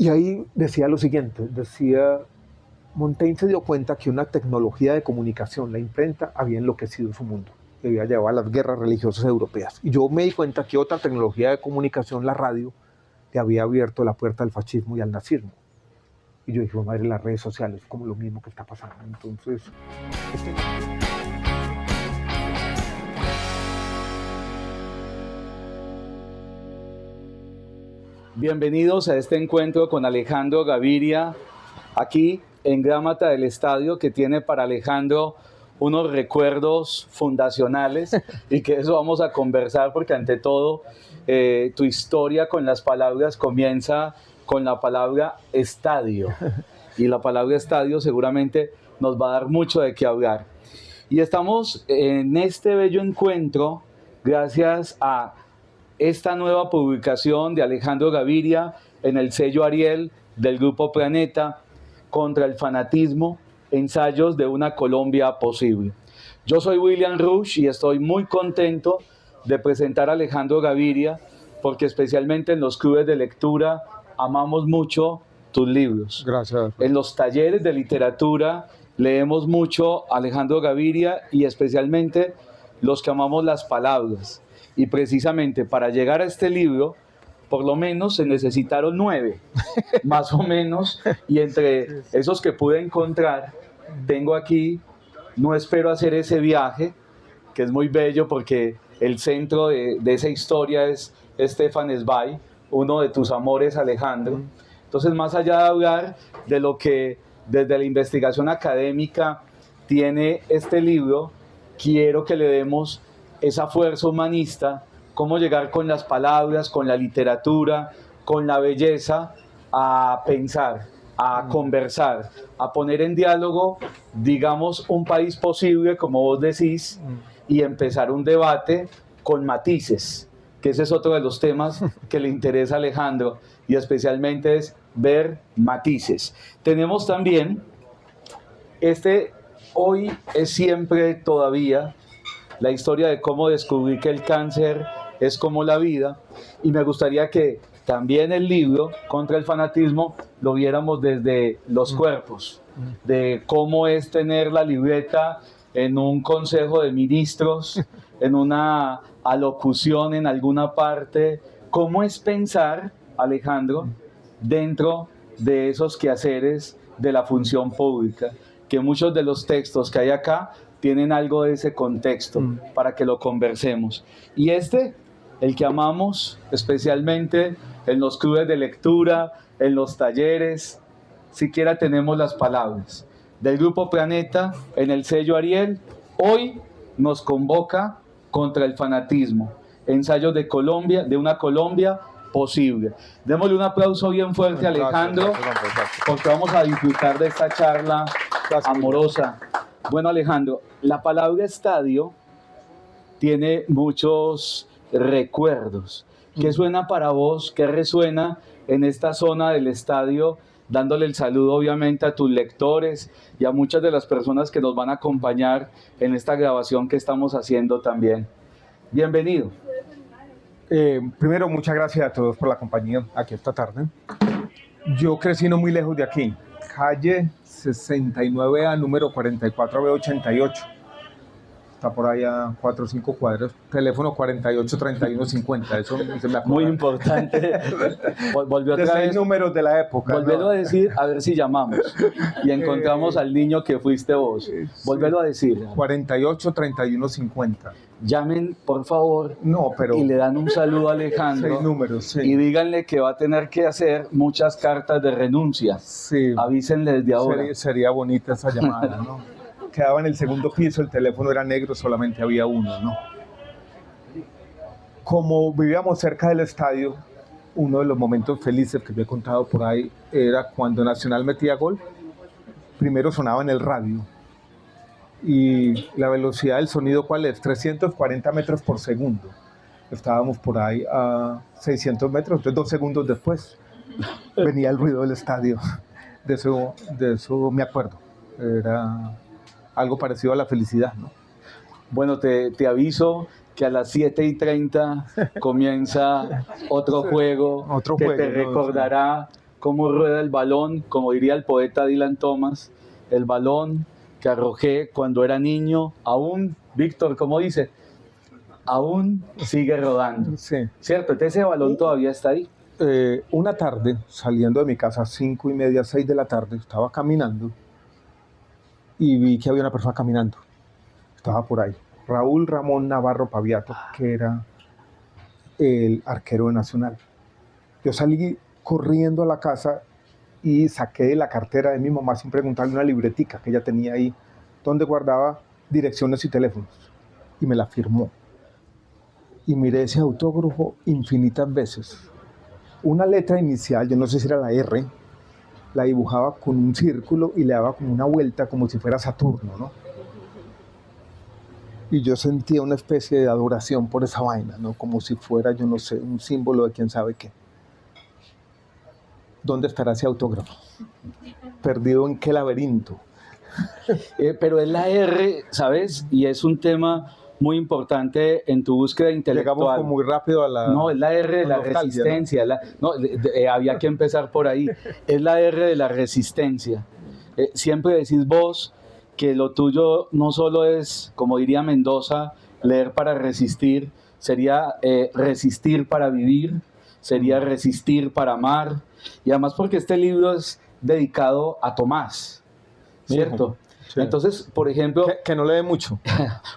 Y ahí decía lo siguiente, decía, Montaigne se dio cuenta que una tecnología de comunicación, la imprenta, había enloquecido su mundo, le había llevado a las guerras religiosas europeas. Y yo me di cuenta que otra tecnología de comunicación, la radio, le había abierto la puerta al fascismo y al nazismo. Y yo dije, madre, las redes sociales, como lo mismo que está pasando. Entonces... Bienvenidos a este encuentro con Alejandro Gaviria, aquí en Grámata del Estadio, que tiene para Alejandro unos recuerdos fundacionales y que eso vamos a conversar porque ante todo tu historia con las palabras comienza con la palabra estadio y la palabra estadio seguramente nos va a dar mucho de qué hablar. Y estamos en este bello encuentro gracias a esta nueva publicación de Alejandro Gaviria en el sello Ariel del Grupo Planeta, Contra el fanatismo, ensayos de una Colombia posible. Yo soy William Rush y estoy muy contento de presentar a Alejandro Gaviria porque especialmente en los clubes de lectura amamos mucho tus libros. Gracias. En los talleres de literatura leemos mucho a Alejandro Gaviria y especialmente los que amamos las palabras. Y precisamente para llegar a este libro, por lo menos se necesitaron 9, más o menos, y entre esos que pude encontrar, tengo aquí, no espero hacer ese viaje, que es muy bello porque el centro de esa historia es Stefan Zweig, uno de tus amores, Alejandro. Entonces, más allá de hablar de lo que desde la investigación académica tiene este libro, quiero que le demos esa fuerza humanista, cómo llegar con las palabras, con la literatura, con la belleza, a pensar, a conversar, a poner en diálogo, digamos, un país posible, como vos decís, y empezar un debate con matices, que ese es otro de los temas que le interesa a Alejandro, y especialmente es ver matices. Tenemos también, hoy es siempre todavía, la historia de cómo descubrí que el cáncer es como la vida, y me gustaría que también el libro Contra el fanatismo lo viéramos desde los cuerpos, de cómo es tener la libreta en un consejo de ministros, en una alocución en alguna parte, cómo es pensar, Alejandro, dentro de esos quehaceres de la función pública, que muchos de los textos que hay acá tienen algo de ese contexto para que lo conversemos. Y el que amamos especialmente en los clubes de lectura, en los talleres, siquiera tenemos las palabras. Del Grupo Planeta, en el sello Ariel, hoy nos convoca Contra el fanatismo, ensayos de Colombia, de una Colombia posible. Démosle un aplauso bien fuerte a Alejandro, porque vamos a disfrutar de esta charla amorosa. Bueno, Alejandro, la palabra estadio tiene muchos recuerdos. ¿Qué suena para vos? ¿Qué resuena en esta zona del estadio? Dándole el saludo obviamente a tus lectores y a muchas de las personas que nos van a acompañar en esta grabación que estamos haciendo también. Bienvenido. Primero, muchas gracias a todos por la compañía aquí esta tarde. Yo crecí no muy lejos de aquí, calle 69A, número 44B88. Está por ahí a 4 o 5 cuadras. Teléfono 483150. Eso se me acuerda. Muy importante. Volvió otra vez. Números de la época. Volvelo a decir, a ver si llamamos. Y encontramos al niño que fuiste vos. Volvelo a decir. 483150. Llamen, por favor. No, pero... Y le dan un saludo a Alejandro. 6 números, sí. Y díganle que va a tener que hacer muchas cartas de renuncia. Sí. Avísenle desde ahora. Sería bonita esa llamada, ¿no? Quedaba en el segundo piso, el teléfono era negro, solamente había uno, ¿no? Como vivíamos cerca del estadio, uno de los momentos felices que me he contado por ahí era cuando Nacional metía gol. Primero sonaba en el radio y la velocidad del sonido, ¿cuál es? 340 metros por segundo. Estábamos por ahí a 600 metros, entonces 2 segundos después venía el ruido del estadio. De eso me acuerdo. Era algo parecido a la felicidad, ¿no? Bueno, te aviso que a las 7:30 comienza otro juego que te recordará cómo rueda el balón, como diría el poeta Dylan Thomas, el balón que arrojé cuando era niño, aún, Víctor, ¿cómo dice? Aún sigue rodando. Sí. ¿Cierto? Entonces ese balón todavía está ahí. Una tarde, saliendo de mi casa a 5:30, 6 de la tarde, estaba caminando y vi que había una persona caminando. Estaba por ahí. Raúl Ramón Navarro Paviato, que era el arquero de Nacional. Yo salí corriendo a la casa y saqué de la cartera de mi mamá sin preguntarle una libretica que ella tenía ahí, donde guardaba direcciones y teléfonos. Y me la firmó. Y miré ese autógrafo infinitas veces. Una letra inicial, yo no sé si era la R, la dibujaba con un círculo y le daba como una vuelta como si fuera Saturno, ¿no? Y yo sentía una especie de adoración por esa vaina, ¿no? Como si fuera, yo no sé, un símbolo de quién sabe qué. ¿Dónde estará ese autógrafo? ¿Perdido en qué laberinto? Pero es la R, ¿sabes? Y es un tema muy importante en tu búsqueda intelectual. Llegamos como muy rápido a la... No, es la R de la resistencia. ¿No? Había que empezar por ahí. Es la R de la resistencia. Siempre decís vos que lo tuyo no solo es, como diría Mendoza, leer para resistir, sería resistir para vivir, sería resistir para amar, y además porque este libro es dedicado a Tomás, ¿cierto? Sí. Entonces, por ejemplo... Que no lee mucho,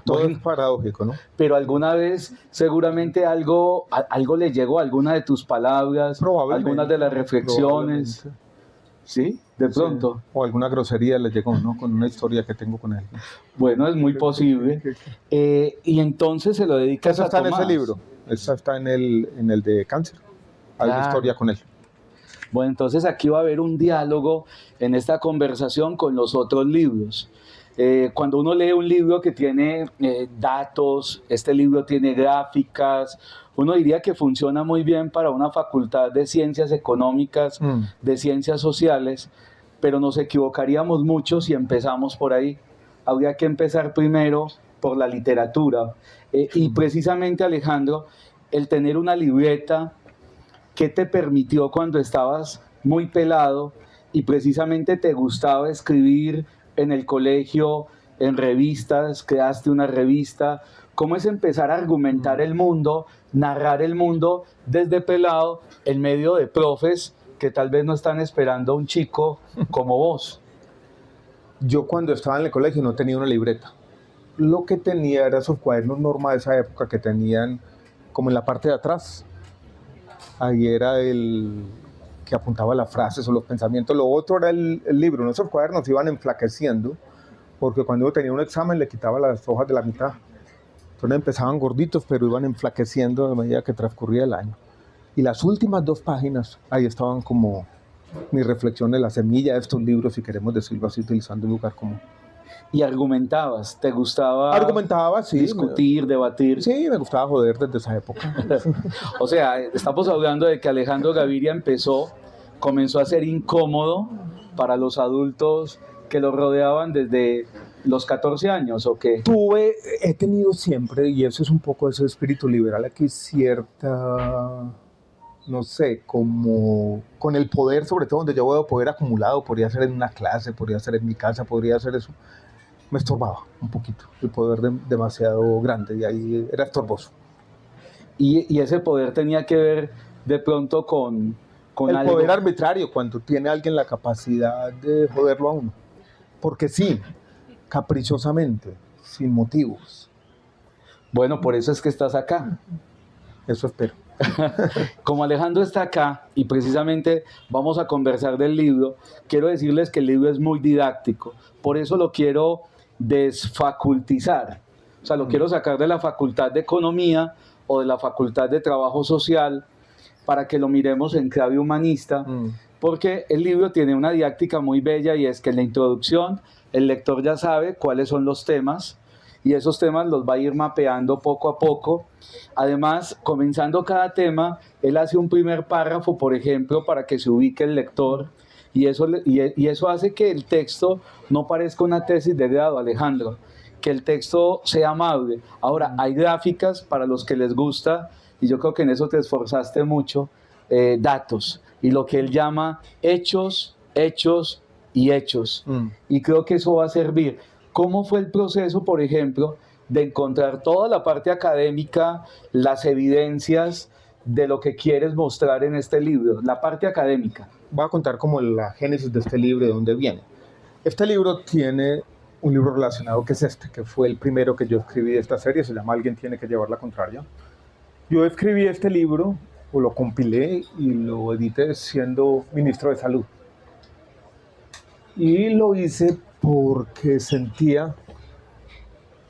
todo es paradójico, ¿no? Pero alguna vez seguramente algo le llegó, alguna de tus palabras, algunas de las reflexiones, ¿sí? De pronto. Sí. O alguna grosería le llegó, ¿no? Con una historia que tengo con él. Bueno, es muy posible. Y entonces se lo dedicas a Tomás. Esa está en ese libro, esa está en el de cáncer. Hay una historia con él. Bueno, entonces aquí va a haber un diálogo en esta conversación con los otros libros. Cuando uno lee un libro que tiene datos, este libro tiene gráficas, uno diría que funciona muy bien para una facultad de ciencias económicas, de ciencias sociales, pero nos equivocaríamos mucho si empezamos por ahí. Habría que empezar primero por la literatura. Y precisamente, Alejandro, el tener una libreta, ¿qué te permitió cuando estabas muy pelado y precisamente te gustaba escribir en el colegio, en revistas, creaste una revista? ¿Cómo es empezar a argumentar el mundo, narrar el mundo desde pelado en medio de profes que tal vez no están esperando a un chico como vos? Yo cuando estaba en el colegio no tenía una libreta. Lo que tenía era esos cuadernos Norma de esa época que tenían como en la parte de atrás. Ahí era el que apuntaba las frases o los pensamientos. Lo otro era el libro. Nuestros cuadernos iban enflaqueciendo porque cuando yo tenía un examen le quitaba las hojas de la mitad. Entonces empezaban gorditos, pero iban enflaqueciendo a medida que transcurría el año. Y las últimas 2 páginas, ahí estaban como mi reflexión de la semilla de estos libros, si queremos decirlo así, utilizando un lugar común. ¿Y argumentabas? ¿Te gustaba sí, discutir, debatir? Sí, me gustaba joder desde esa época. O sea, estamos hablando de que Alejandro Gaviria comenzó a ser incómodo para los adultos que lo rodeaban desde los 14 años, ¿o qué? He tenido siempre, y eso es un poco ese espíritu liberal aquí, cierta, no sé, como con el poder, sobre todo donde yo veo poder acumulado, podría ser en una clase, podría ser en mi casa, podría ser eso. Me estorbaba un poquito, el poder demasiado grande, y ahí era estorboso. Y ese poder tenía que ver de pronto con el algo... poder arbitrario, cuando tiene alguien la capacidad de joderlo a uno. Porque sí, caprichosamente, sin motivos. Bueno, por eso es que estás acá. Eso espero. Como Alejandro está acá y precisamente vamos a conversar del libro, quiero decirles que el libro es muy didáctico. Por eso lo quiero desfacultizar. O sea, lo quiero sacar de la Facultad de Economía o de la Facultad de Trabajo Social para que lo miremos en clave humanista, porque el libro tiene una didáctica muy bella y es que en la introducción el lector ya sabe cuáles son los temas y esos temas los va a ir mapeando poco a poco. Además, comenzando cada tema, él hace un primer párrafo, por ejemplo, para que se ubique el lector y eso hace que el texto no parezca una tesis de grado, Alejandro, que el texto sea amable. Ahora, hay gráficas para los que les gusta y yo creo que en eso te esforzaste mucho, datos. y lo que él llama hechos, hechos y hechos. Y creo que eso va a servir. ¿Cómo fue el proceso, por ejemplo, de encontrar toda la parte académica, las evidencias de lo que quieres mostrar en este libro, la parte académica? Voy a contar como la génesis de este libro, de dónde viene. Este libro tiene un libro relacionado que es este, que fue el primero que yo escribí de esta serie, se llama Alguien tiene que llevar la contraria. Yo escribí este libro, o lo compilé y lo edité siendo ministro de Salud. Y lo hice porque sentía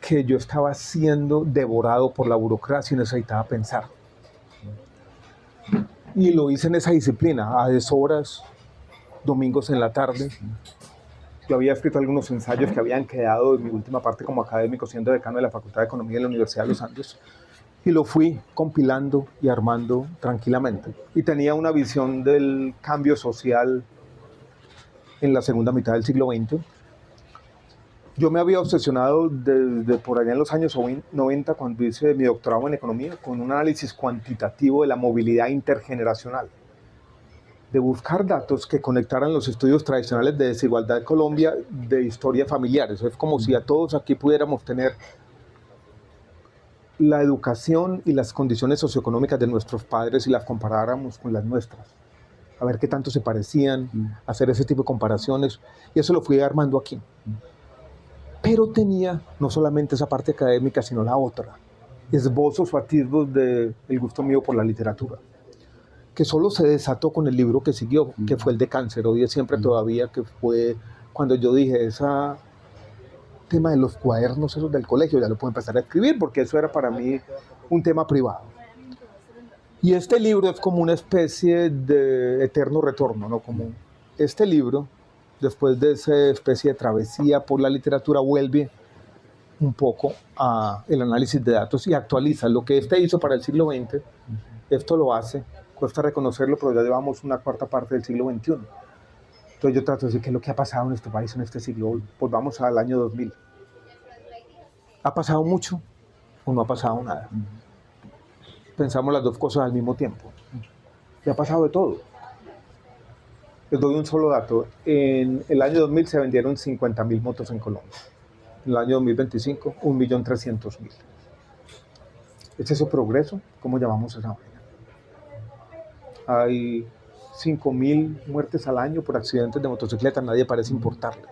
que yo estaba siendo devorado por la burocracia y necesitaba pensar. Y lo hice en esa disciplina, a deshoras, domingos en la tarde. Yo había escrito algunos ensayos que habían quedado en mi última parte como académico, siendo decano de la Facultad de Economía de la Universidad de los Andes. Y lo fui compilando y armando tranquilamente. Y tenía una visión del cambio social en la segunda mitad del siglo XX. Yo me había obsesionado desde por allá en los años 90, cuando hice mi doctorado en economía, con un análisis cuantitativo de la movilidad intergeneracional, de buscar datos que conectaran los estudios tradicionales de desigualdad de Colombia de historia familiares. Es como si a todos aquí pudiéramos tener la educación y las condiciones socioeconómicas de nuestros padres y las comparáramos con las nuestras, a ver qué tanto se parecían, hacer ese tipo de comparaciones, y eso lo fui armando aquí. Pero tenía no solamente esa parte académica, sino la otra, esbozos o atisbos del gusto mío por la literatura, que solo se desató con el libro que siguió, que fue el de Cáncer, Hoy es siempre todavía, que fue cuando yo dije, ese tema de los cuadernos esos del colegio, ya lo puedo empezar a escribir, porque eso era para mí un tema privado. Y este libro es como una especie de eterno retorno, ¿no? Como este libro, después de esa especie de travesía por la literatura, vuelve un poco al análisis de datos y actualiza lo que este hizo para el siglo XX. Esto lo hace, cuesta reconocerlo, pero ya llevamos una cuarta parte del siglo XXI. Entonces yo trato de decir qué es lo que ha pasado en este país en este siglo. Pues vamos al año 2000. ¿Ha pasado mucho o no ha pasado nada? Pensamos las dos cosas al mismo tiempo. Y ha pasado de todo. Les doy un solo dato. En el año 2000 se vendieron 50.000 motos en Colombia. En el año 2025, 1.300.000. ¿Es eso progreso? ¿Cómo llamamos esa vaina? Hay 5.000 muertes al año por accidentes de motocicleta. Nadie parece importarle.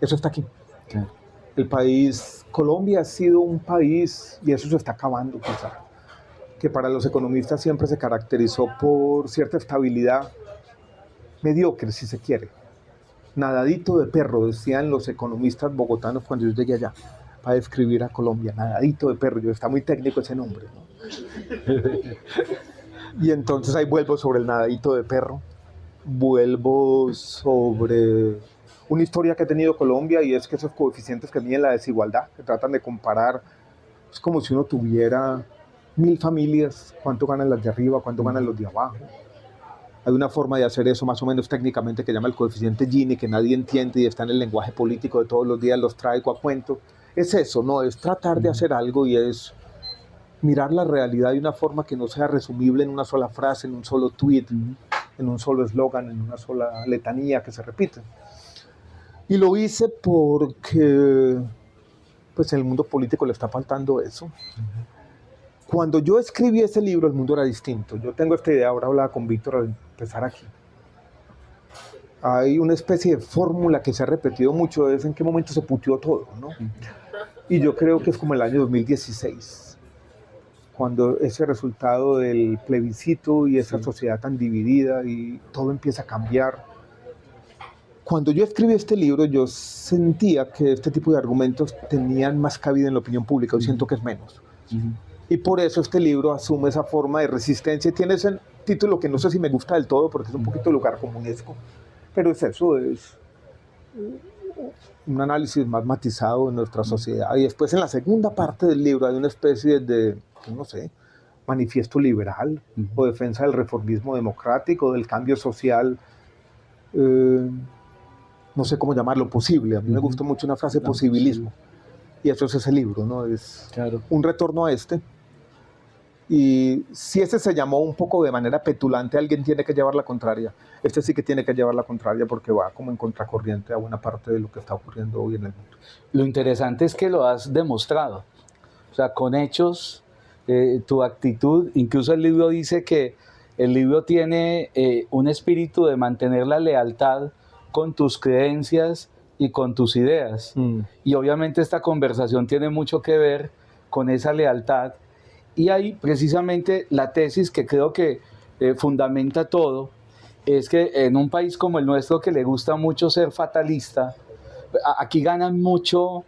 Eso está aquí. Sí. El país, Colombia ha sido un país, y eso se está acabando quizá, que para los economistas siempre se caracterizó por cierta estabilidad mediocre, si se quiere. Nadadito de perro, decían los economistas bogotanos cuando yo llegué allá, para describir a Colombia, nadadito de perro. Está muy técnico ese nombre, ¿no? Y entonces ahí vuelvo sobre el nadadito de perro, vuelvo sobre una historia que ha tenido Colombia, y es que esos coeficientes que miden la desigualdad, que tratan de comparar, es como si uno tuviera 1.000 familias, cuánto ganan las de arriba, cuánto ganan los de abajo. Hay una forma de hacer eso más o menos técnicamente que llama el coeficiente Gini, que nadie entiende y está en el lenguaje político de todos los días, los traigo a cuento. Es eso, ¿no? Es tratar de hacer algo y es mirar la realidad de una forma que no sea resumible en una sola frase, en un solo tweet, en un solo eslogan, en una sola letanía que se repite. Y lo hice porque pues en el mundo político le está faltando eso. Cuando yo escribí ese libro, el mundo era distinto. Yo tengo esta idea, ahora hablaba con Víctor al empezar aquí. Hay una especie de fórmula que se ha repetido mucho, es en qué momento se puteó todo, ¿no? Y yo creo que es como el año 2016, cuando ese resultado del plebiscito y esa sociedad tan dividida y todo empieza a cambiar. Cuando yo escribí este libro, yo sentía que este tipo de argumentos tenían más cabida en la opinión pública. Yo siento que es menos. Y por eso este libro asume esa forma de resistencia. Tiene ese título que no sé si me gusta del todo, porque es un poquito lugar comunesco. Pero es eso, es un análisis más matizado de nuestra sociedad. Y después en la segunda parte del libro hay una especie de, no sé, manifiesto liberal o defensa del reformismo democrático, del cambio social, no sé cómo llamarlo, posible. A mí me gustó mucho una frase, posibilismo. Y eso es ese libro, ¿no? Es un retorno a este. Y si ese se llamó un poco de manera petulante, alguien tiene que llevar la contraria. Este sí que tiene que llevar la contraria porque va como en contracorriente a buena parte de lo que está ocurriendo hoy en el mundo. Lo interesante es que lo has demostrado, o sea, con hechos, tu actitud. Incluso el libro dice que el libro tiene un espíritu de mantener la lealtad con tus creencias y con tus ideas. Y obviamente esta conversación tiene mucho que ver con esa lealtad. Y ahí precisamente la tesis que creo que fundamenta todo es que en un país como el nuestro, que le gusta mucho ser fatalista, aquí ganan mucho,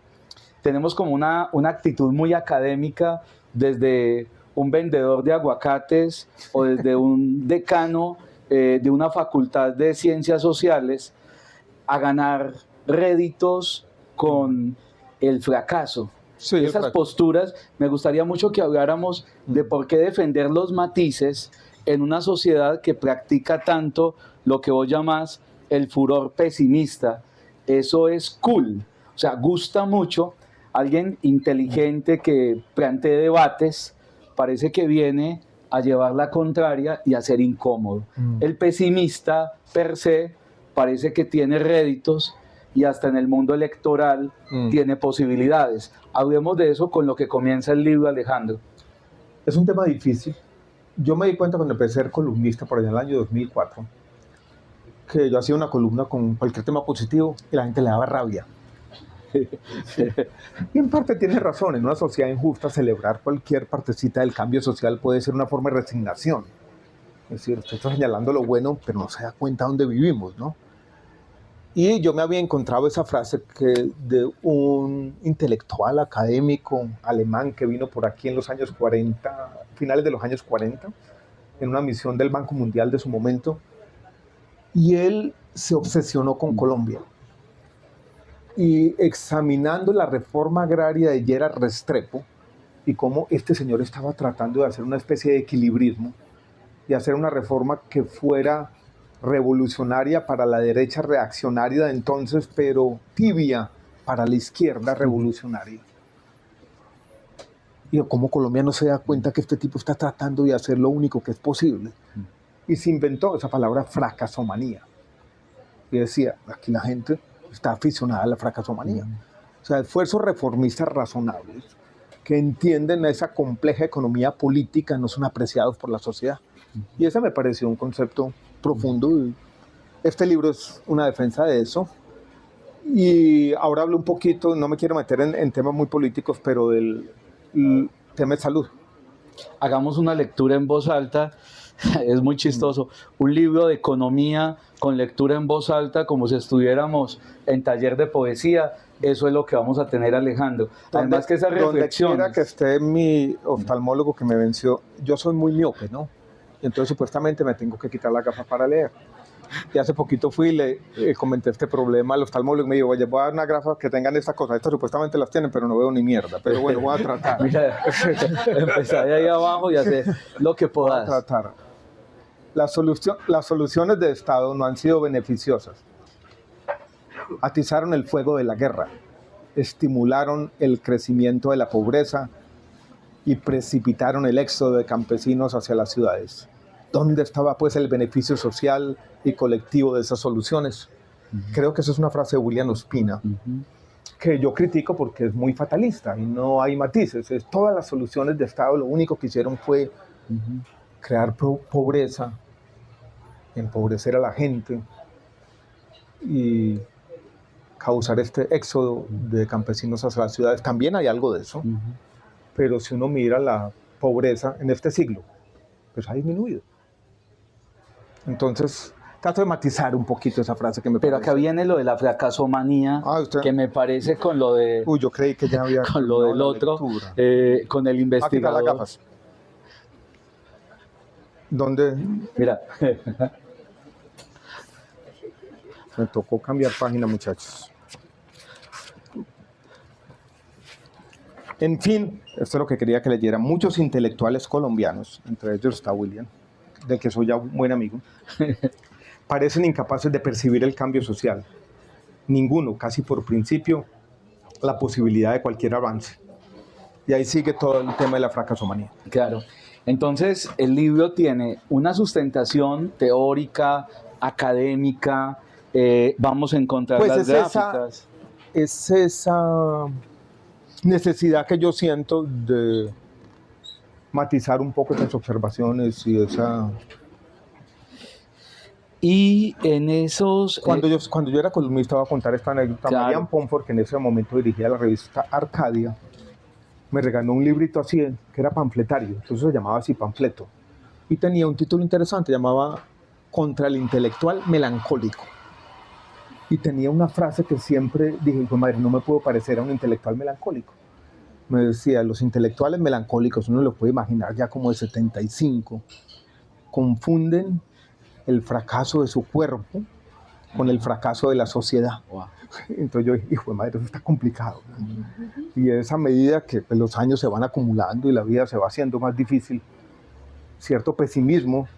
tenemos como una actitud muy académica, desde un vendedor de aguacates o desde un decano de una facultad de ciencias sociales, a ganar réditos con el fracaso. Sí, Esas posturas, me gustaría mucho que habláramos de por qué defender los matices en una sociedad que practica tanto lo que vos llamás el furor pesimista. Eso es cool, o sea, gusta mucho. Alguien inteligente que plantee debates parece que viene a llevar la contraria y a ser incómodo. El pesimista per se parece que tiene réditos y hasta en el mundo electoral tiene posibilidades. Hablemos de eso con lo que comienza el libro, Alejandro. Es un tema difícil. Yo me di cuenta cuando empecé a ser columnista por allá en el año 2004, que yo hacía una columna con cualquier tema positivo y la gente le daba rabia. Y en parte tiene razón. En una sociedad injusta, celebrar cualquier partecita del cambio social puede ser una forma de resignación. Es decir, usted está señalando lo bueno, pero no se da cuenta dónde vivimos, ¿no? Y yo me había encontrado esa frase que de un intelectual académico alemán que vino por aquí en los años 40, finales de los años 40, en una misión del Banco Mundial de su momento, y él se obsesionó con Colombia. Y examinando la reforma agraria de Gerard Restrepo y cómo este señor estaba tratando de hacer una especie de equilibrismo y hacer una reforma que fuera revolucionaria para la derecha reaccionaria de entonces, pero tibia para la izquierda revolucionaria. Y cómo Colombia no se da cuenta que este tipo está tratando de hacer lo único que es posible. Y se inventó esa palabra fracasomanía. Y decía, aquí la gente está aficionada a la fracasomanía. O sea, esfuerzos reformistas razonables que entienden esa compleja economía política no son apreciados por la sociedad. Y ese me pareció un concepto profundo. Y este libro es una defensa de eso. Y ahora hablo un poquito, no me quiero meter en temas muy políticos, pero del tema de salud. Hagamos una lectura en voz alta. Es muy chistoso. Un libro de economía con lectura en voz alta, como si estuviéramos en taller de poesía. Eso es lo que vamos a tener, Alejandro. Además que esa reflexión... Donde quiera que esté mi oftalmólogo que me venció, yo soy muy miope, ¿no? Y entonces supuestamente me tengo que quitar la gafa para leer. Y hace poquito fui y le comenté este problema al oftalmólogo y me dijo, oye, voy a dar una gafa que tengan estas cosas. Estas supuestamente las tienen, pero no veo ni mierda. Pero bueno, voy a tratar. Mira, empezar de ahí abajo y hacer lo que puedas. Voy a tratar. Las soluciones de Estado no han sido beneficiosas. Atizaron el fuego de la guerra, estimularon el crecimiento de la pobreza y precipitaron el éxodo de campesinos hacia las ciudades. ¿Dónde estaba pues el beneficio social y colectivo de esas soluciones? Creo que esa es una frase de William Ospina, que yo critico porque es muy fatalista y no hay matices. Todas las soluciones de Estado lo único que hicieron fue crear pobreza, empobrecer a la gente y causar este éxodo de campesinos hacia las ciudades. También hay algo de eso, pero si uno mira la pobreza en este siglo, pues ha disminuido. Entonces, trato de matizar un poquito esa frase que me Pero parece. acá viene lo de la fracasomanía, ¿usted? que me parece con lo de... Uy, yo creí que ya había... con lo del otro, con el investigador. Las gafas. ¿Dónde? Mira. Me tocó cambiar página, muchachos. En fin, esto es lo que quería que leyera. Muchos intelectuales colombianos, entre ellos está William, del que soy ya un buen amigo, parecen incapaces de percibir el cambio social. Ninguno, casi por principio, la posibilidad de cualquier avance. Y ahí sigue todo el tema de la fracasomanía. Claro. Entonces, el libro tiene una sustentación teórica, académica, vamos a encontrar Pues las es esa, gráficas. es esa necesidad que yo siento de matizar un poco esas observaciones y esa... Y en esos... Cuando yo era columnista, voy a contar esta anécdota. Claro. Marian Pomfort, que en ese momento dirigía la revista Arcadia, me regaló un librito así, que era panfletario, entonces se llamaba así, panfleto. Y tenía un título interesante, llamaba Contra el intelectual melancólico. Y tenía una frase que siempre dije, pues madre, no me puedo parecer a un intelectual melancólico. Me decía, los intelectuales melancólicos, uno lo puede imaginar ya como de 75, confunden el fracaso de su cuerpo con el fracaso de la sociedad. Wow. Entonces yo dije, hijo de madre, eso está complicado. Y esa medida que pues, los años se van acumulando y la vida se va haciendo más difícil, cierto pesimismo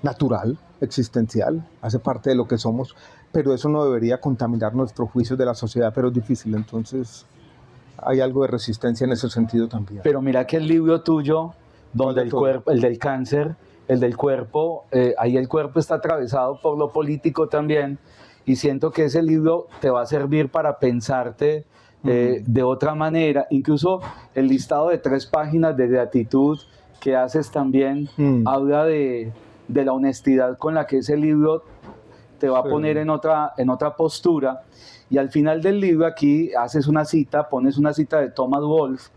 natural, existencial, hace parte de lo que somos, pero eso no debería contaminar nuestros juicios de la sociedad, pero es difícil, entonces hay algo de resistencia en ese sentido también. Pero mira que el libro tuyo, donde el cuerpo, el del cáncer, el del cuerpo, ahí el cuerpo está atravesado por lo político también, y siento que ese libro te va a servir para pensarte de otra manera. Incluso el listado de 3 páginas de gratitud que haces también habla de la honestidad con la que ese libro te va a poner en otra postura. Y al final del libro aquí haces una cita, pones una cita de Thomas Wolfe,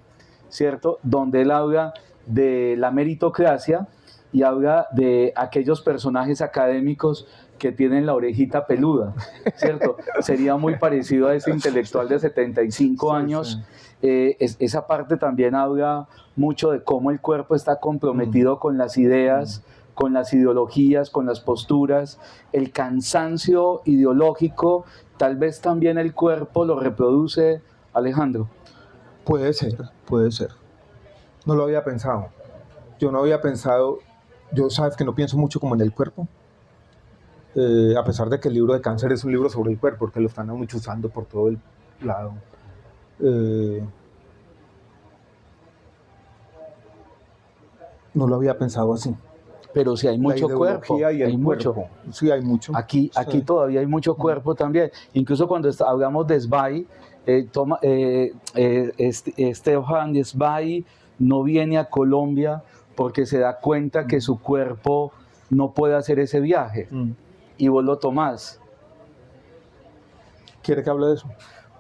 ¿cierto? Donde él habla de la meritocracia y habla de aquellos personajes académicos que tienen la orejita peluda, ¿cierto? Sería muy parecido a ese intelectual de 75 años. Esa parte también habla mucho de cómo el cuerpo está comprometido con las ideas, con las ideologías, con las posturas, el cansancio ideológico, tal vez también el cuerpo lo reproduce, Alejandro. Puede ser, puede ser. No lo había pensado. Yo no había pensado, yo sabes que no pienso mucho como en el cuerpo, a pesar de que el libro de cáncer es un libro sobre el cuerpo, porque lo están usando por todo el lado. No lo había pensado así. Pero sí hay mucho cuerpo, hay mucho. Sí, hay mucho. Aquí sí. Todavía hay mucho cuerpo también. Incluso cuando hablamos de Zweig, Stefan Zweig no viene a Colombia porque se da cuenta que su cuerpo no puede hacer ese viaje. Y vos lo tomás. ¿Quiere que hable de eso?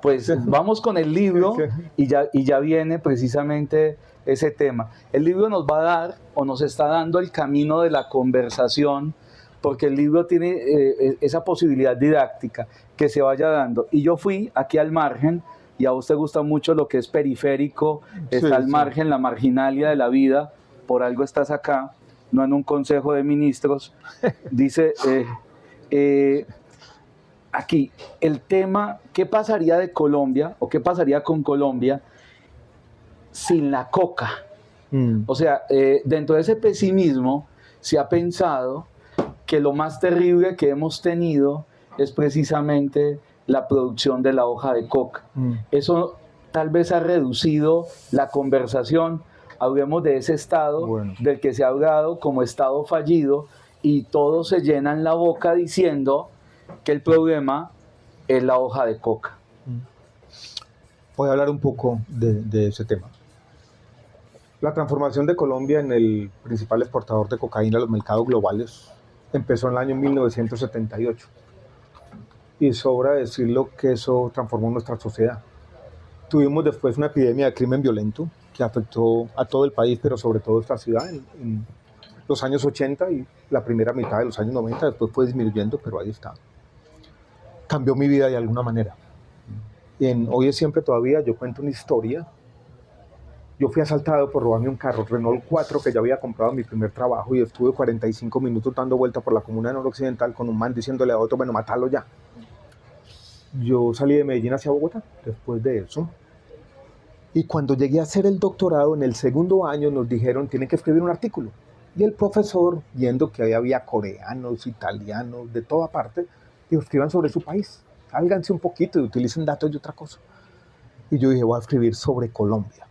Pues vamos con el libro y ya viene precisamente ese tema. El libro nos va a dar o nos está dando el camino de la conversación, porque el libro tiene esa posibilidad didáctica que se vaya dando. Y yo fui aquí al margen, y a vos te gusta mucho lo que es periférico, está al margen, la marginalia de la vida, por algo estás acá, no en un consejo de ministros. Dice... aquí, el tema, ¿qué pasaría de Colombia o qué pasaría con Colombia sin la coca? O sea, dentro de ese pesimismo se ha pensado que lo más terrible que hemos tenido es precisamente la producción de la hoja de coca. Eso tal vez ha reducido la conversación. Hablemos de ese estado del que se ha hablado como estado fallido, y todos se llenan la boca diciendo que el problema es la hoja de coca. Voy a hablar un poco de ese tema. La transformación de Colombia en el principal exportador de cocaína a los mercados globales empezó en el año 1978. Y sobra decirlo que eso transformó nuestra sociedad. Tuvimos después una epidemia de crimen violento que afectó a todo el país, pero sobre todo esta ciudad en los años 80 y la primera mitad de los años 90, después fue disminuyendo, pero ahí está. Cambió mi vida de alguna manera. Hoy es siempre todavía, yo cuento una historia. Yo fui asaltado por robarme un carro, Renault 4, que ya había comprado en mi primer trabajo, y estuve 45 minutos dando vuelta por la comuna de Noroccidental con un man diciéndole a otro, bueno, matalo ya. Yo salí de Medellín hacia Bogotá después de eso. Y cuando llegué a hacer el doctorado, en el segundo año nos dijeron, tienen que escribir un artículo. Y el profesor, viendo que ahí había coreanos, italianos, de toda parte, dijo, escriban sobre su país, sálganse un poquito y utilicen datos de otra cosa. Y yo dije, voy a escribir sobre Colombia.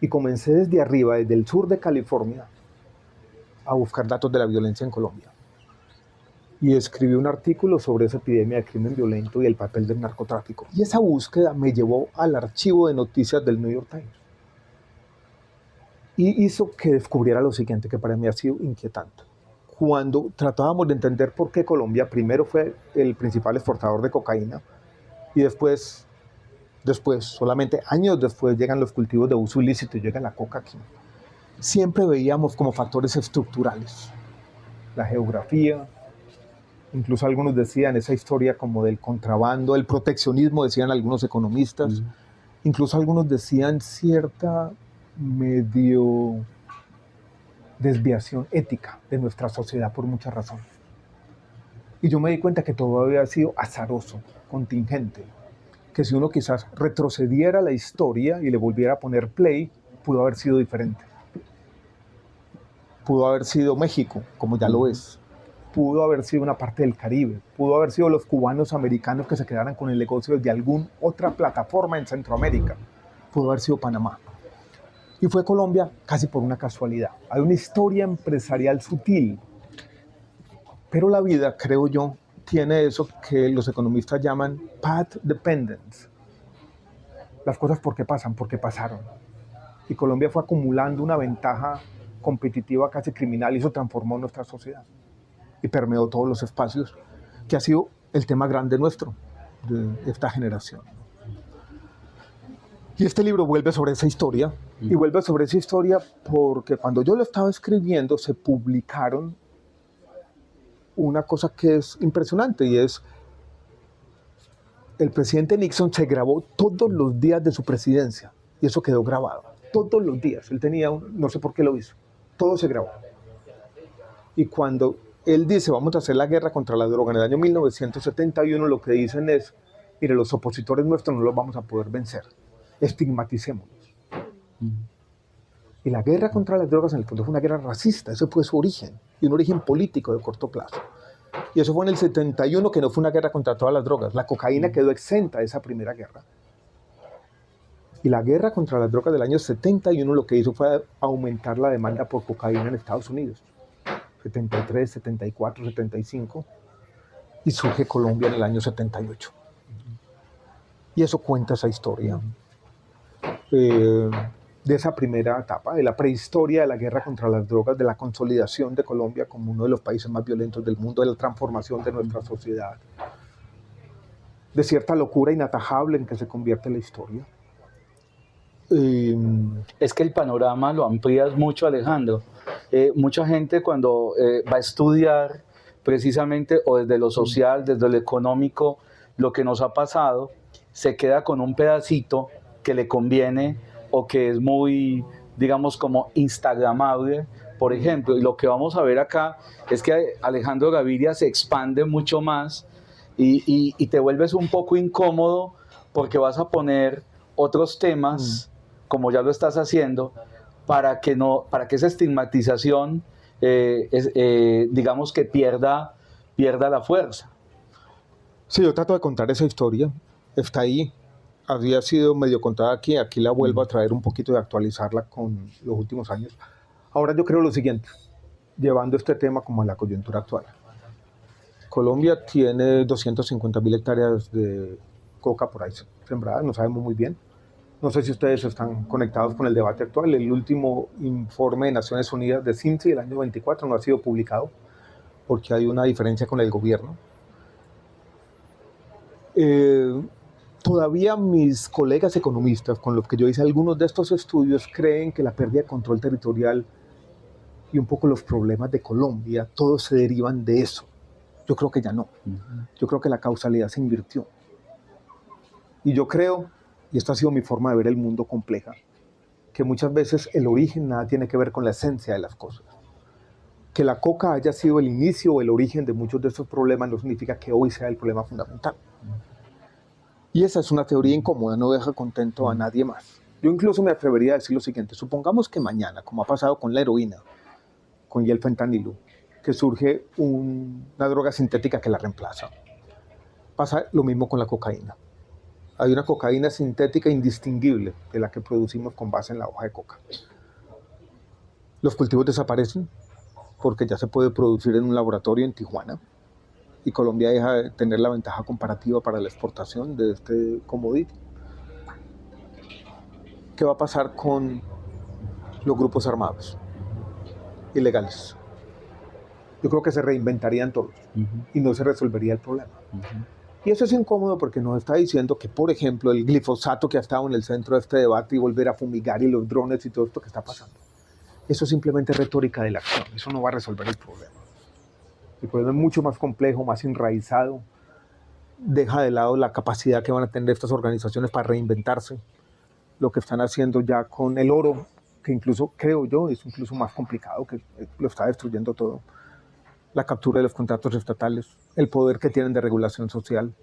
Y comencé desde arriba, desde el sur de California, a buscar datos de la violencia en Colombia. Y escribí un artículo sobre esa epidemia de crimen violento y el papel del narcotráfico. Y esa búsqueda me llevó al archivo de noticias del New York Times. Y hizo que descubriera lo siguiente, que para mí ha sido inquietante. Cuando tratábamos de entender por qué Colombia primero fue el principal exportador de cocaína y después, solamente años después, llegan los cultivos de uso ilícito y llega la coca aquí, siempre veíamos como factores estructurales la geografía, incluso algunos decían esa historia como del contrabando, el proteccionismo, decían algunos economistas, incluso algunos decían cierta medio desviación ética de nuestra sociedad por muchas razones. Y yo me di cuenta que todo había sido azaroso, contingente, que si uno quizás retrocediera la historia y le volviera a poner play, pudo haber sido diferente. Pudo haber sido México, como ya lo es. Pudo haber sido una parte del Caribe. Pudo haber sido los cubanos americanos que se quedaran con el negocio de alguna otra plataforma en Centroamérica. Pudo haber sido Panamá. Y fue Colombia casi por una casualidad. Hay una historia empresarial sutil, pero la vida, creo yo, tiene eso que los economistas llaman path dependence. Las cosas ¿por qué pasan? Porque pasaron. Y Colombia fue acumulando una ventaja competitiva casi criminal y eso transformó nuestra sociedad y permeó todos los espacios, que ha sido el tema grande nuestro, de esta generación. Y este libro vuelve sobre esa historia, y vuelve sobre esa historia porque cuando yo lo estaba escribiendo se publicaron una cosa que es impresionante, y es el presidente Nixon se grabó todos los días de su presidencia, y eso quedó grabado, todos los días. Él tenía no sé por qué lo hizo, todo se grabó. Y cuando él dice, vamos a hacer la guerra contra la droga en el año 1971, lo que dicen es, mire, los opositores nuestros no los vamos a poder vencer, estigmaticémonos. Y la guerra contra las drogas en el fondo fue una guerra racista, ese fue su origen, y un origen político de corto plazo. Y eso fue en el 71, que no fue una guerra contra todas las drogas, la cocaína quedó exenta de esa primera guerra. Y la guerra contra las drogas del año 71 lo que hizo fue aumentar la demanda por cocaína en Estados Unidos. 73, 74, 75, y surge Colombia en el año 78. Y eso cuenta esa historia de esa primera etapa, de la prehistoria de la guerra contra las drogas, de la consolidación de Colombia como uno de los países más violentos del mundo, de la transformación de nuestra sociedad, de cierta locura inatajable en que se convierte la historia. Es que el panorama lo amplías mucho, Alejandro. Mucha gente cuando va a estudiar precisamente o desde lo social, desde lo económico, lo que nos ha pasado, se queda con un pedacito que le conviene o que es muy, digamos, como instagramable, por ejemplo. Y lo que vamos a ver acá es que Alejandro Gaviria se expande mucho más y te vuelves un poco incómodo porque vas a poner otros temas, como ya lo estás haciendo, para que esa estigmatización, digamos que pierda la fuerza. Sí, yo trato de contar esa historia, está ahí, había sido medio contada aquí la vuelvo a traer un poquito y actualizarla con los últimos años. Ahora yo creo lo siguiente, llevando este tema como a la coyuntura actual. Colombia tiene 250.000 hectáreas de coca por ahí sembradas, no sabemos muy bien. No sé si ustedes están conectados con el debate actual. El último informe de Naciones Unidas de CINCI del año 24 no ha sido publicado porque hay una diferencia con el gobierno. Todavía mis colegas economistas, con los que yo hice algunos de estos estudios, creen que la pérdida de control territorial y un poco los problemas de Colombia, todos se derivan de eso. Yo creo que ya no. Yo creo que la causalidad se invirtió. Y yo creo, y esta ha sido mi forma de ver el mundo compleja, que muchas veces el origen nada tiene que ver con la esencia de las cosas. Que la coca haya sido el inicio o el origen de muchos de estos problemas no significa que hoy sea el problema fundamental. Y esa es una teoría incómoda, no deja contento a nadie más. Yo incluso me atrevería a decir lo siguiente, supongamos que mañana, como ha pasado con la heroína, con el fentanilo, que surge una droga sintética que la reemplaza. Pasa lo mismo con la cocaína. hay una cocaína sintética indistinguible de la que producimos con base en la hoja de coca. Los cultivos desaparecen porque ya se puede producir en un laboratorio en Tijuana y Colombia deja de tener la ventaja comparativa para la exportación de este commodity. ¿Qué va a pasar con los grupos armados ilegales? Yo creo que se reinventarían todos y no se resolvería el problema. Y eso es incómodo porque nos está diciendo que, por ejemplo, el glifosato que ha estado en el centro de este debate y volver a fumigar y los drones y todo esto que está pasando, eso es simplemente retórica de la acción, eso no va a resolver el problema. El problema es mucho más complejo, más enraizado, deja de lado la capacidad que van a tener estas organizaciones para reinventarse, lo que están haciendo ya con el oro, que incluso, creo yo, es incluso más complicado, que lo está destruyendo todo. La captura de los contratos estatales, el poder que tienen de regulación social.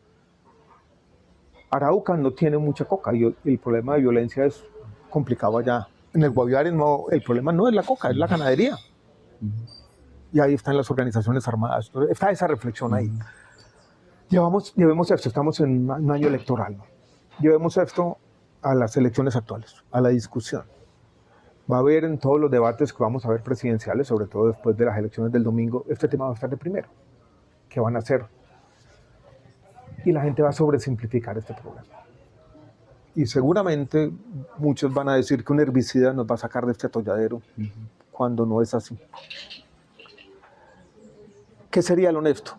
Arauca no tiene mucha coca y el problema de violencia es complicado allá. En el Guaviare no, el problema no es la coca, es la ganadería. Y ahí están las organizaciones armadas. Está esa reflexión ahí. Llevemos esto, estamos en un año electoral, ¿no? Llevemos esto a las elecciones actuales, a la discusión. Va a haber en todos los debates que vamos a ver presidenciales, sobre todo después de las elecciones del domingo, este tema va a estar de primero. ¿Qué van a hacer? Y la gente va a sobresimplificar este problema. Y seguramente muchos van a decir que un herbicida nos va a sacar de este atolladero, cuando no es así. ¿Qué sería lo honesto?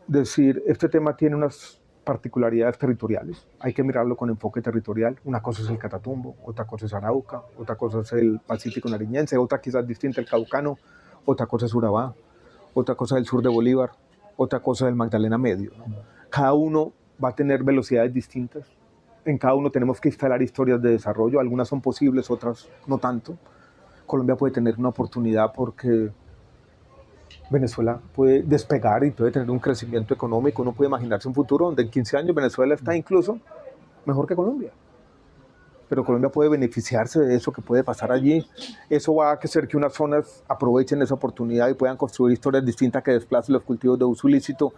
Decir, este tema tiene unas particularidades territoriales, hay que mirarlo con enfoque territorial. Una cosa es el Catatumbo, otra cosa es Arauca, otra cosa es el Pacífico nariñense, otra quizás distinta el Caucano, otra cosa es Urabá, otra cosa del sur de Bolívar, otra cosa del Magdalena Medio, ¿no? Cada uno va a tener velocidades distintas, en cada uno tenemos que instalar historias de desarrollo, algunas son posibles, otras no tanto. Colombia puede tener una oportunidad porque Venezuela puede despegar y puede tener un crecimiento económico. Uno puede imaginarse un futuro donde en 15 años Venezuela está incluso mejor que Colombia. Pero Colombia puede beneficiarse de eso que puede pasar allí. Eso va a hacer que unas zonas aprovechen esa oportunidad y puedan construir historias distintas que desplacen los cultivos de uso ilícito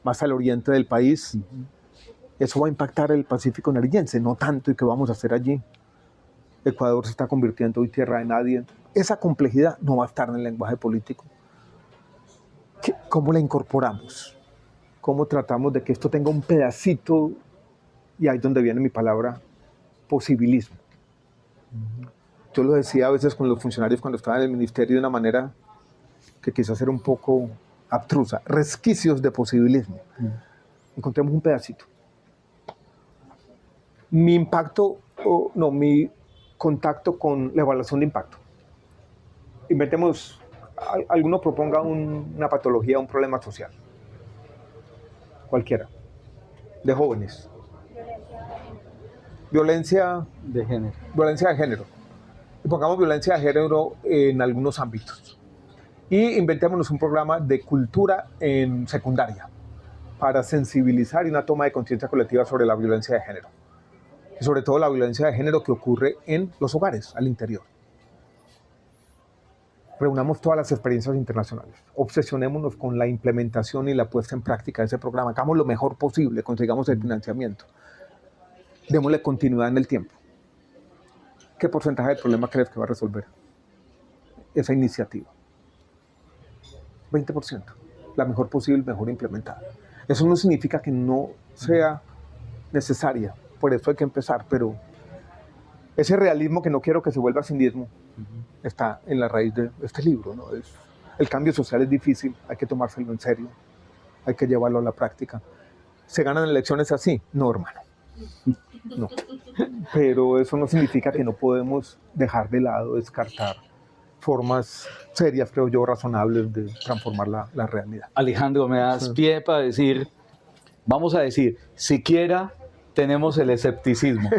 más al oriente del país. Eso va a impactar el Pacífico nariñense, no tanto. ¿Y qué vamos a hacer allí? Ecuador se está convirtiendo en tierra de nadie. Esa complejidad no va a estar en el lenguaje político. ¿Cómo la incorporamos? ¿Cómo tratamos de que esto tenga un pedacito? Y ahí es donde viene mi palabra, posibilismo. Yo lo decía a veces con los funcionarios cuando estaba en el ministerio de una manera que quizás era un poco abstrusa. Resquicios de posibilismo. Encontremos un pedacito. Mi contacto con la evaluación de impacto. Inventemos, alguno proponga una patología, un problema social, cualquiera, de jóvenes. Violencia de género. Violencia de género. Y pongamos violencia de género en algunos ámbitos. Y inventémonos un programa de cultura en secundaria para sensibilizar y una toma de conciencia colectiva sobre la violencia de género. Y sobre todo la violencia de género que ocurre en los hogares, al interior. Reunamos todas las experiencias internacionales, obsesionémonos con la implementación y la puesta en práctica de ese programa, hagamos lo mejor posible, consigamos el financiamiento, démosle continuidad en el tiempo. ¿Qué porcentaje del problema crees que va a resolver esa iniciativa? 20%, la mejor posible, mejor implementada. Eso no significa que no sea necesaria, por eso hay que empezar, pero ese realismo que no quiero que se vuelva cinismo, está en la raíz de este libro, ¿no? El cambio social es difícil, hay que tomárselo en serio, hay que llevarlo a la práctica. ¿Se ganan elecciones así? No, hermano. No. Pero eso no significa que no podemos dejar de lado, descartar formas serias, creo yo, razonables de transformar la realidad. Alejandro, me das pie para decir, vamos a decir, siquiera tenemos el escepticismo,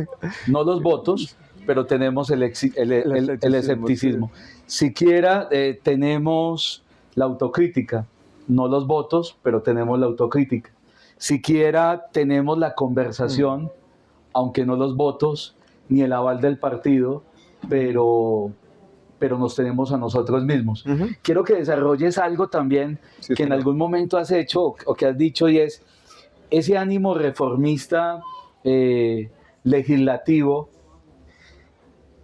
no los votos, pero tenemos el escepticismo. Sí. Siquiera tenemos la autocrítica, no los votos, pero tenemos la autocrítica. Siquiera tenemos la conversación, aunque no los votos, ni el aval del partido, pero nos tenemos a nosotros mismos. Quiero que desarrolles algo también que en algún momento has hecho o que has dicho, y es ese ánimo reformista legislativo,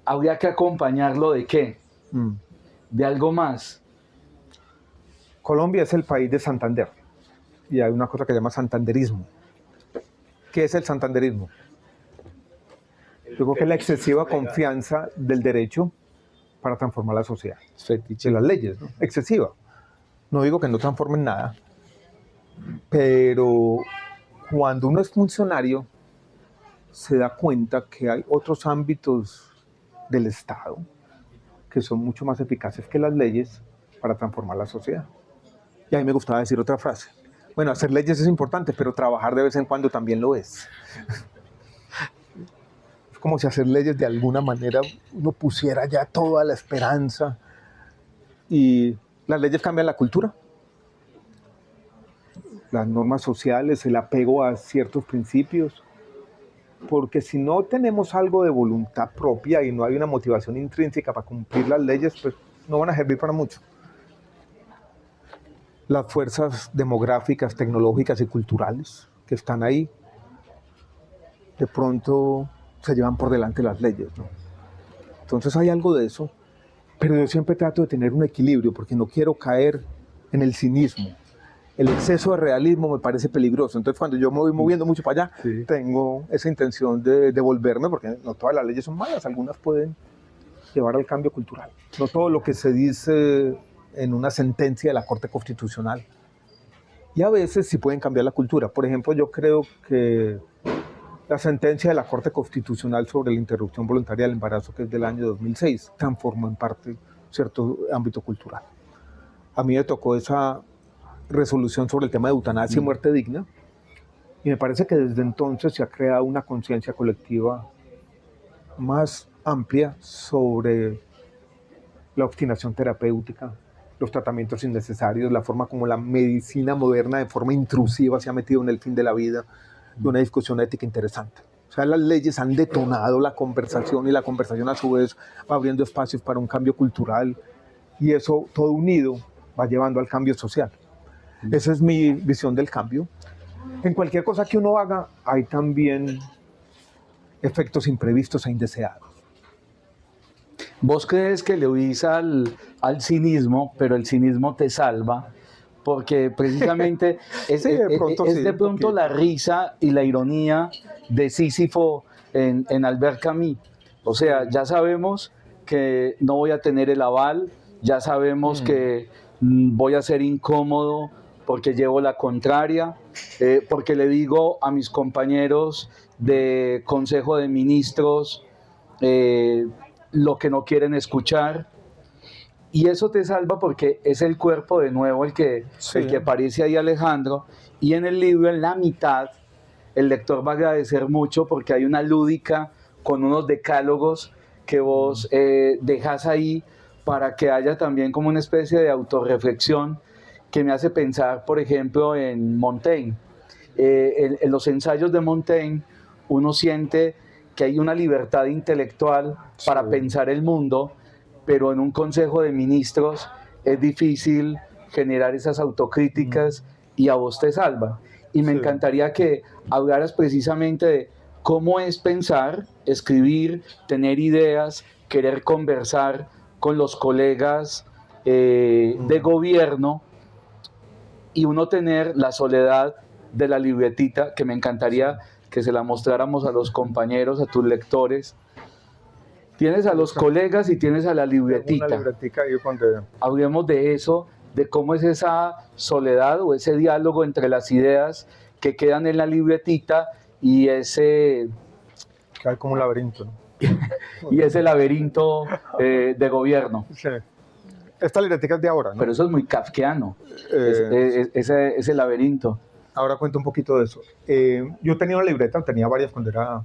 habría que acompañarlo ¿de qué? De algo más. Colombia es el país de Santander y hay una cosa que se llama santanderismo. ¿Qué es el santanderismo? Yo creo que es la excesiva confianza del derecho para transformar la sociedad, de las leyes, ¿no? Excesiva. No digo que no transformen nada, pero cuando uno es funcionario se da cuenta que hay otros ámbitos del Estado que son mucho más eficaces que las leyes para transformar la sociedad. Y a mí me gustaba decir otra frase. Bueno, hacer leyes es importante, pero trabajar de vez en cuando también lo es. Es como si hacer leyes de alguna manera uno pusiera ya toda la esperanza. Y las leyes cambian la cultura. Las normas sociales, el apego a ciertos principios. Porque si no tenemos algo de voluntad propia y no hay una motivación intrínseca para cumplir las leyes, pues no van a servir para mucho. Las fuerzas demográficas, tecnológicas y culturales que están ahí, de pronto se llevan por delante las leyes, ¿no? Entonces hay algo de eso, pero yo siempre trato de tener un equilibrio porque no quiero caer en el cinismo. El exceso de realismo me parece peligroso, entonces cuando yo me voy moviendo mucho para allá, tengo esa intención de devolverme, porque no todas las leyes son malas, algunas pueden llevar al cambio cultural. No todo lo que se dice en una sentencia de la Corte Constitucional. Y a veces sí pueden cambiar la cultura. Por ejemplo, yo creo que la sentencia de la Corte Constitucional sobre la interrupción voluntaria del embarazo, que es del año 2006, transformó en parte cierto ámbito cultural. A mí me tocó esa resolución sobre el tema de eutanasia y muerte digna, y me parece que desde entonces se ha creado una conciencia colectiva más amplia sobre la obstinación terapéutica, los tratamientos innecesarios, la forma como la medicina moderna de forma intrusiva se ha metido en el fin de la vida, de una discusión ética interesante. O sea, las leyes han detonado la conversación y la conversación a su vez va abriendo espacios para un cambio cultural y eso todo unido va llevando al cambio social. Esa es mi visión del cambio. En cualquier cosa que uno haga hay también efectos imprevistos e indeseados. ¿Vos crees que le huís al cinismo, pero el cinismo te salva? Porque precisamente es de pronto la risa y la ironía de Sísifo en Albert Camus. O sea, ya sabemos que no voy a tener el aval, ya sabemos que voy a ser incómodo porque llevo la contraria, porque le digo a mis compañeros de Consejo de Ministros lo que no quieren escuchar, y eso te salva porque es el cuerpo de nuevo el que aparece ahí, Alejandro, y en el libro, en la mitad, el lector va a agradecer mucho porque hay una lúdica con unos decálogos que vos dejás ahí para que haya también como una especie de autorreflexión que me hace pensar, por ejemplo, en Montaigne. En los ensayos de Montaigne uno siente que hay una libertad intelectual para pensar el mundo, pero en un consejo de ministros es difícil generar esas autocríticas y a vos te salva. Y me encantaría que hablaras precisamente de cómo es pensar, escribir, tener ideas, querer conversar con los colegas de gobierno y uno tener la soledad de la libretita, que me encantaría que se la mostráramos a los compañeros, a tus lectores. Tienes a los colegas y tienes a la libretita. Una libretica ahí cuando... Hablemos de eso, de cómo es esa soledad o ese diálogo entre las ideas que quedan en la libretita y ese... Que hay como un laberinto, ¿no? y ese laberinto de gobierno. Sí. Esta libretica es de ahora, ¿no? Pero eso es muy kafkiano, ese laberinto. Ahora cuento un poquito de eso. Yo tenía una libreta, tenía varias cuando era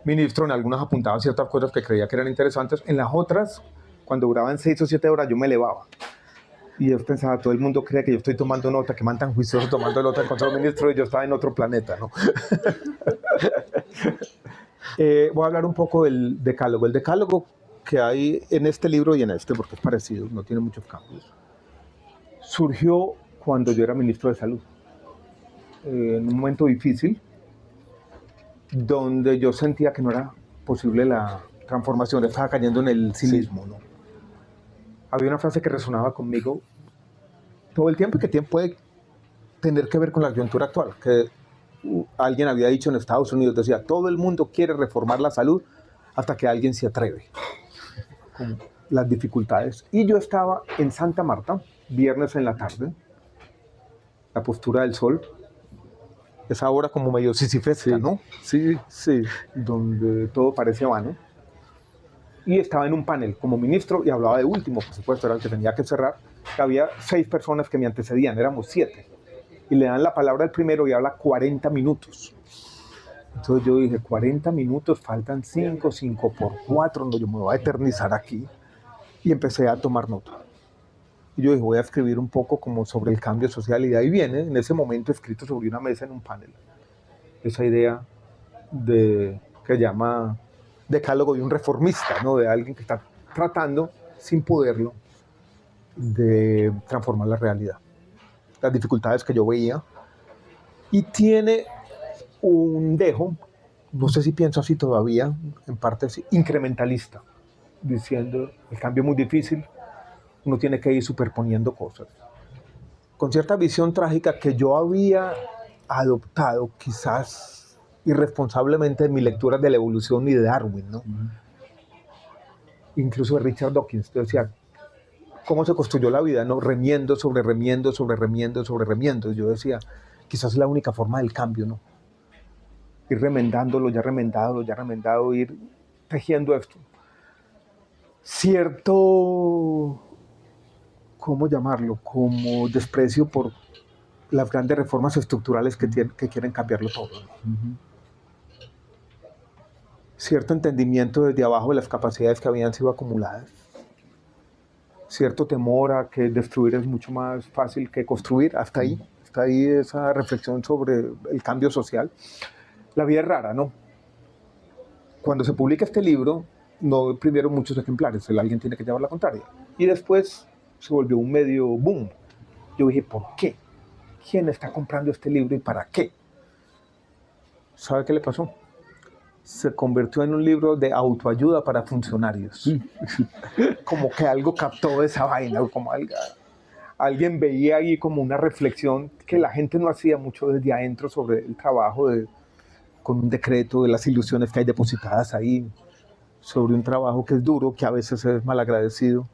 ministro, en algunas apuntaba ciertas cosas que creía que eran interesantes, en las otras, cuando duraban 6 o 7 horas, yo me elevaba. Y yo pensaba, todo el mundo cree que yo estoy tomando nota, que man tan juicioso tomando nota del Consejo de Ministros y yo estaba en otro planeta, ¿no? Voy a hablar un poco del decálogo. El decálogo que hay en este libro y en este, porque es parecido, no tiene muchos cambios, surgió cuando yo era ministro de Salud. En un momento difícil, donde yo sentía que no era posible la transformación, estaba cayendo en el cinismo, ¿no? Había una frase que resonaba conmigo todo el tiempo y que puede tener que ver con la coyuntura actual, que alguien había dicho en Estados Unidos, decía, todo el mundo quiere reformar la salud hasta que alguien se atreve con las dificultades. Y yo estaba en Santa Marta, viernes en la tarde, la postura del sol, esa hora como medio sisifesca, ¿no? Sí, sí. Donde todo parece vano. Y estaba en un panel como ministro y hablaba de último, por supuesto, era el que tenía que cerrar. Había 6 personas que me antecedían, éramos 7. Y le dan la palabra al primero y habla 40 minutos. Entonces yo dije, 40 minutos, faltan 5, 5 por 4, no, yo me voy a eternizar aquí. Y empecé a tomar nota. Y yo dije, voy a escribir un poco como sobre el cambio social, y de ahí viene, en ese momento, escrito sobre una mesa en un panel, esa idea que llama decálogo de un reformista, ¿no? De alguien que está tratando, sin poderlo, de transformar la realidad, las dificultades que yo veía, y tiene un dejo, no sé si pienso así todavía, en parte así, incrementalista, diciendo, el cambio es muy difícil, uno tiene que ir superponiendo cosas, con cierta visión trágica que yo había adoptado, quizás irresponsablemente, en mis lecturas de la evolución y de Darwin, ¿no? Incluso de Richard Dawkins, que decía, ¿cómo se construyó la vida? ¿No? Remiendo sobre remiendo, sobre remiendo, sobre remiendo. Yo decía, quizás es la única forma del cambio, ¿no? Ir remendándolo, ya remendado, ir tejiendo esto. Cierto, ¿cómo llamarlo? Como desprecio por las grandes reformas estructurales que quieren cambiarlo todo, ¿no? Cierto entendimiento desde abajo de las capacidades que habían sido acumuladas. Cierto temor a que destruir es mucho más fácil que construir. Hasta ahí esa reflexión sobre el cambio social. La vida es rara, ¿no? Cuando se publica este libro, no primero muchos ejemplares, alguien tiene que llevar la contraria. Y después se volvió un medio boom. Yo dije, ¿por qué? ¿Quién está comprando este libro y para qué? ¿Sabe qué le pasó? Se convirtió en un libro de autoayuda para funcionarios. Como que algo captó esa vaina, como alguien veía ahí como una reflexión que la gente no hacía mucho desde adentro sobre el trabajo con un decreto, de las ilusiones que hay depositadas ahí, sobre un trabajo que es duro, que a veces es malagradecido.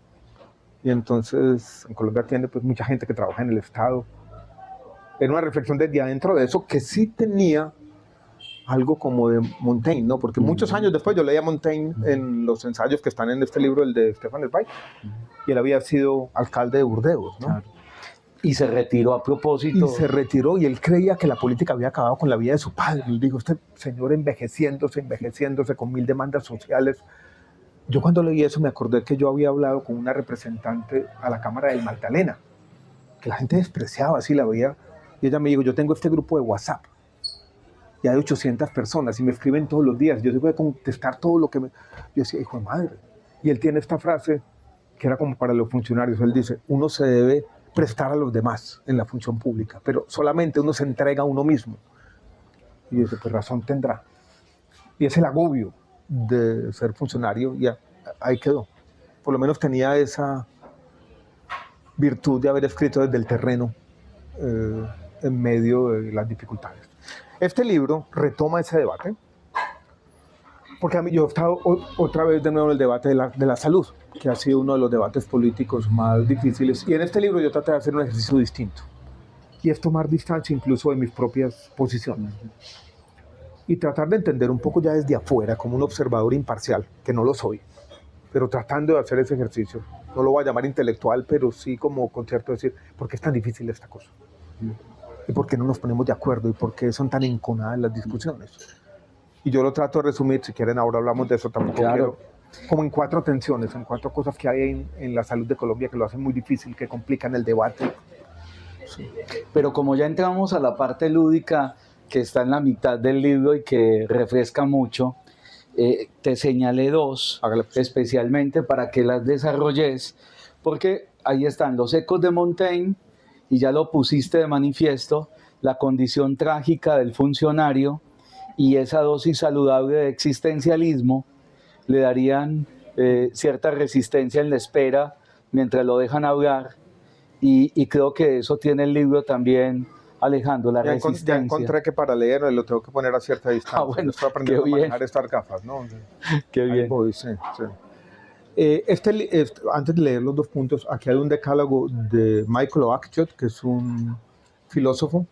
Y entonces en Colombia tiene pues mucha gente que trabaja en el Estado. Era una reflexión desde adentro de eso que sí tenía algo como de Montaigne, ¿no? Porque muchos años después yo leía a Montaigne en los ensayos que están en este libro, el de Stefan Zweig, y él había sido alcalde de Burdeos, ¿no? Claro. Y se retiró a propósito. Y se retiró, y él creía que la política había acabado con la vida de su padre. Él dijo, este señor envejeciéndose con 1000 demandas sociales. Yo cuando leí eso me acordé que yo había hablado con una representante a la Cámara del Magdalena, que la gente despreciaba, así la veía, y ella me dijo, yo tengo este grupo de WhatsApp, y hay 800 personas y me escriben todos los días. Yo voy a contestar todo lo que me... Yo decía, hijo de madre. Y él tiene esta frase que era como para los funcionarios. Él dice, uno se debe prestar a los demás en la función pública, pero solamente uno se entrega a uno mismo. Y yo dice, pues razón tendrá. Y es el agobio de ser funcionario, y ahí quedó. Por lo menos tenía esa virtud de haber escrito desde el terreno, en medio de las dificultades. Este libro retoma ese debate, porque a mí yo he estado otra vez de nuevo en el debate de la salud, que ha sido uno de los debates políticos más difíciles, y en este libro yo traté de hacer un ejercicio distinto, y es tomar distancia incluso de mis propias posiciones, y tratar de entender un poco ya desde afuera, como un observador imparcial, que no lo soy, pero tratando de hacer ese ejercicio. No lo voy a llamar intelectual, pero sí como concierto de decir, ¿por qué es tan difícil esta cosa? ¿Y por qué no nos ponemos de acuerdo? ¿Y por qué son tan enconadas las discusiones? Y yo lo trato de resumir, si quieren ahora hablamos de eso, tampoco Claro. quiero, como en 4 tensiones, en 4 cosas que hay en la salud de Colombia que lo hacen muy difícil, que complican el debate. Sí. Pero como ya entramos a la parte lúdica que está en la mitad del libro y que refresca mucho, te señalé 2 especialmente para que las desarrolles, porque ahí están los ecos de Montaigne, y ya lo pusiste de manifiesto, la condición trágica del funcionario, y esa dosis saludable de existencialismo le darían cierta resistencia en la espera mientras lo dejan hablar, y creo que eso tiene el libro también, Alejandro, la resistencia. Ya encontré que para leerlo lo tengo que poner a cierta distancia. Bueno, estoy aprendiendo a manejar estas gafas, ¿no? Qué bien. Ahí voy, sí. Antes de leer los 2 puntos, aquí hay un decálogo de Michael Oakeshott, que es un filósofo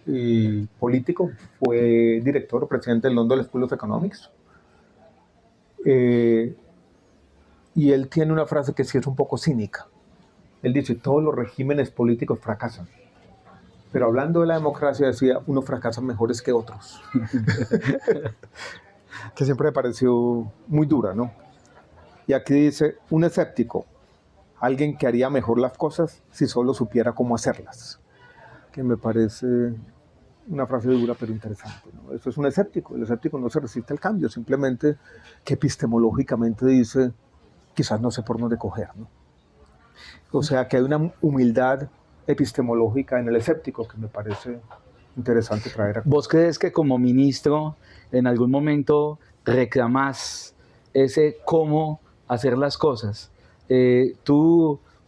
y político, fue director o presidente del London School of Economics. Y él tiene una frase que sí es un poco cínica. Él dice, todos los regímenes políticos fracasan. Pero hablando de la democracia, decía, unos fracasan mejores que otros. Que siempre me pareció muy dura, ¿no? Y aquí dice, un escéptico, alguien que haría mejor las cosas si solo supiera cómo hacerlas. Que me parece una frase dura pero interesante, ¿no? Eso es un escéptico. El escéptico no se resiste al cambio, simplemente que epistemológicamente dice, quizás no sé por dónde coger, ¿no? O sea, que hay una humildad epistemológica en el escéptico que me parece interesante traer aquí. ¿Vos crees que como ministro en algún momento reclamás ese cómo hacer las cosas?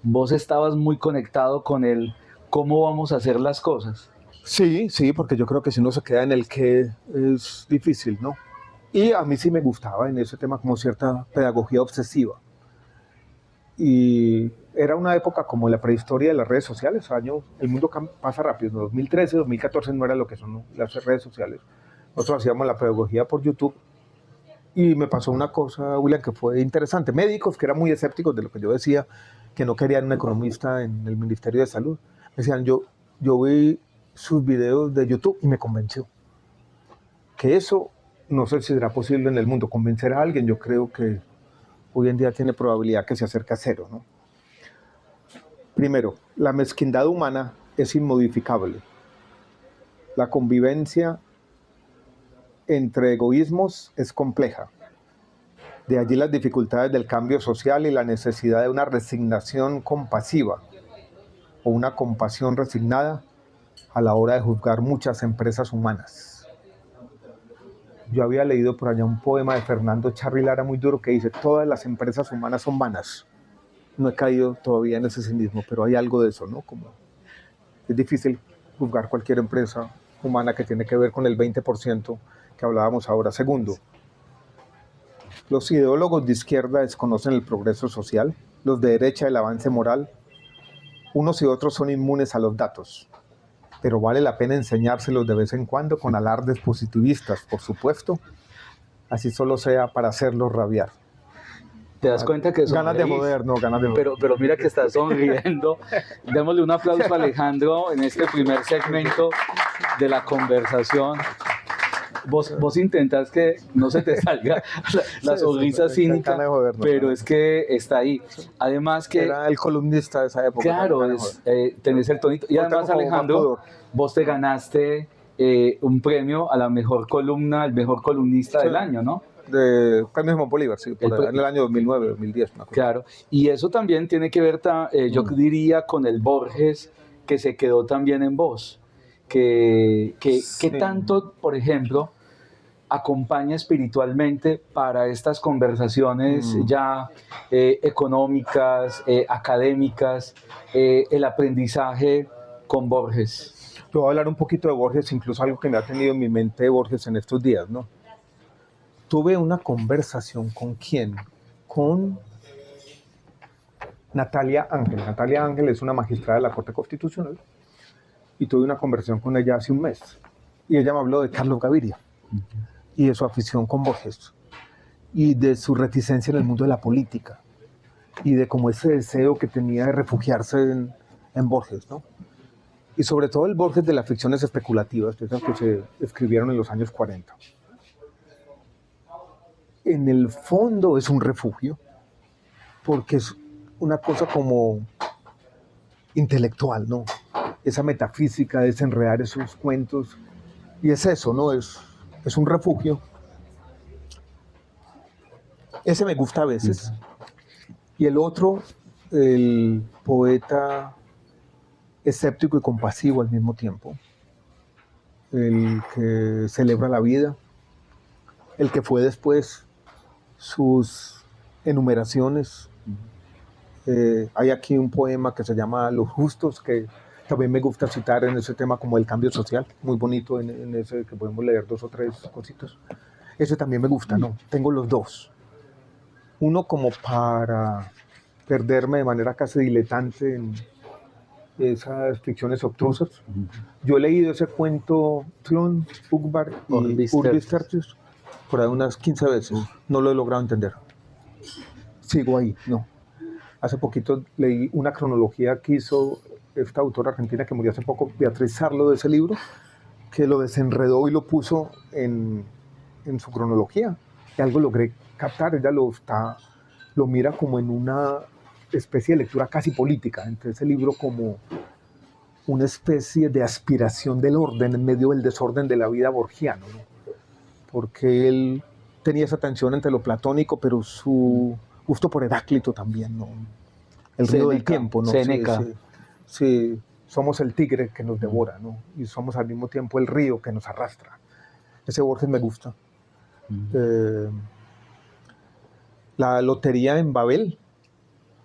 Vos estabas muy conectado con el cómo vamos a hacer las cosas. Sí, porque yo creo que si uno se queda en el qué es difícil, ¿no? Y a mí sí me gustaba en ese tema como cierta pedagogía obsesiva. Y era una época como la prehistoria de las redes sociales, el mundo pasa rápido, en 2013, 2014 no era lo que son las redes sociales. Nosotros hacíamos la pedagogía por YouTube y me pasó una cosa, William, que fue interesante. Médicos que eran muy escépticos de lo que yo decía, que no querían un economista en el Ministerio de Salud. Me decían, yo vi sus videos de YouTube y me convenció. Que eso no sé si será posible en el mundo. Convencer a alguien, yo creo que hoy en día tiene probabilidad que se acerque a cero, ¿no? Primero, la mezquindad humana es inmodificable. La convivencia entre egoísmos es compleja. De allí las dificultades del cambio social y la necesidad de una resignación compasiva o una compasión resignada a la hora de juzgar muchas empresas humanas. Yo había leído por allá un poema de Fernando Charri Lara muy duro que dice, todas las empresas humanas son vanas. No he caído todavía en ese cinismo, pero hay algo de eso, ¿no? Como es difícil juzgar cualquier empresa humana que tiene que ver con el 20% que hablábamos ahora. Segundo, los ideólogos de izquierda desconocen el progreso social, los de derecha el avance moral. Unos y otros son inmunes a los datos, pero vale la pena enseñárselos de vez en cuando con alardes positivistas, por supuesto, así solo sea para hacerlos rabiar. ¿Te das cuenta que ganas de joder, no, ganas de joder. Pero mira que estás sonriendo. Démosle un aplauso a Alejandro en este primer segmento de la conversación. Vos intentas que no se te salga la sonrisa cínica, pero es que está ahí. Además que... Era el columnista de esa época. Claro, tenés el tonito. Y además, Alejandro, vos te ganaste un premio a la mejor columna, el mejor columnista del año, ¿no? De Premio Simón Bolívar, sí, en el año 2009, 2010. Claro, y eso también tiene que ver, yo diría, con el Borges que se quedó también en vos. ¿Qué tanto, por ejemplo, acompaña espiritualmente para estas conversaciones ya económicas, académicas, el aprendizaje con Borges? Yo voy a hablar un poquito de Borges, incluso algo que me ha tenido en mi mente Borges en estos días, ¿no? Tuve una conversación ¿con quién? Con Natalia Ángel. Natalia Ángel es una magistrada de la Corte Constitucional y tuve una conversación con ella hace un mes. Y ella me habló de Carlos Gaviria y de su afición con Borges y de su reticencia en el mundo de la política y de como ese deseo que tenía de refugiarse en Borges, ¿no? Y sobre todo el Borges de las ficciones especulativas, esas que se escribieron en los años 40. En el fondo es un refugio, porque es una cosa como intelectual, ¿no? Esa metafísica, desenredar esos cuentos, y es eso, ¿no? Es un refugio. Ese me gusta a veces. Y el otro, el poeta escéptico y compasivo al mismo tiempo, el que celebra la vida, el que fue después sus enumeraciones. Hay aquí un poema que se llama Los Justos, que también me gusta citar en ese tema como el cambio social, muy bonito en ese que podemos leer 2 o 3 cositas. Ese también me gusta, ¿no? Tengo los dos. Uno como para perderme de manera casi diletante en esas ficciones obtrusas. Yo he leído ese cuento Tlön, Ugbar y Urbis Tertius por ahí unas 15 veces. No lo he logrado entender. Sigo ahí, no. Hace poquito leí una cronología que hizo esta autora argentina que murió hace poco, Beatriz Sarlo, de ese libro, que lo desenredó y lo puso en su cronología. Y algo logré captar. Ella lo mira como en una especie de lectura casi política, entre ese libro como una especie de aspiración del orden en medio del desorden de la vida borgiano, ¿no? Porque él tenía esa tensión entre lo platónico, pero su gusto por Heráclito también, ¿no? El río del tiempo, ¿no? Séneca. Sí, somos el tigre que nos devora, ¿no? Y somos al mismo tiempo el río que nos arrastra. Ese Borges me gusta. La lotería en Babel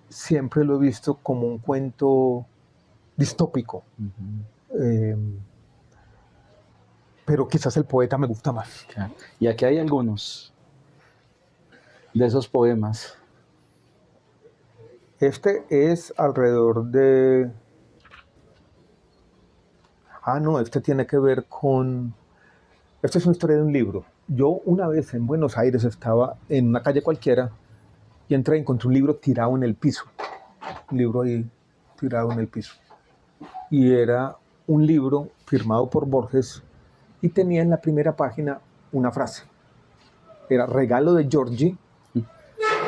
siempre lo he visto como un cuento distópico. Pero quizás el poeta me gusta más. Claro. Y aquí hay algunos de esos poemas. Este es alrededor de... no, este tiene que ver con... Esta es una historia de un libro. Yo una vez en Buenos Aires estaba en una calle cualquiera y entré y encontré un libro tirado en el piso. Un libro ahí tirado en el piso. Y era un libro firmado por Borges y tenía en la primera página una frase. Era regalo de Giorgi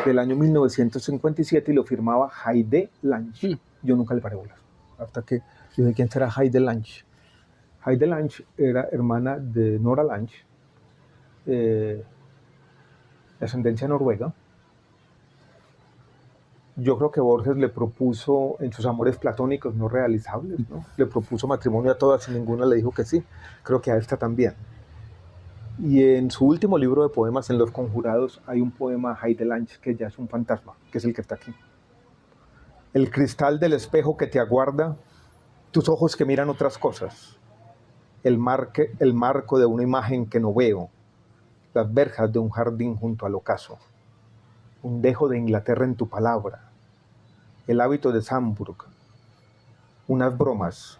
del año 1957 y lo firmaba Heide Lange. Yo nunca le paré bolas. Hasta que yo dije, ¿quién será Heide Lange? Heide Lange era hermana de Nora Lange, de ascendencia noruega. Yo creo que Borges le propuso, en sus amores platónicos no realizables, ¿no? Le propuso matrimonio a todas y ninguna le dijo que sí. Creo que a esta también. Y en su último libro de poemas, en Los Conjurados, hay un poema de Heide Lange que ya es un fantasma, que es el que está aquí. El cristal del espejo que te aguarda, tus ojos que miran otras cosas, el marco de una imagen que no veo, las verjas de un jardín junto al ocaso, un dejo de Inglaterra en tu palabra, el hábito de Samburg, unas bromas,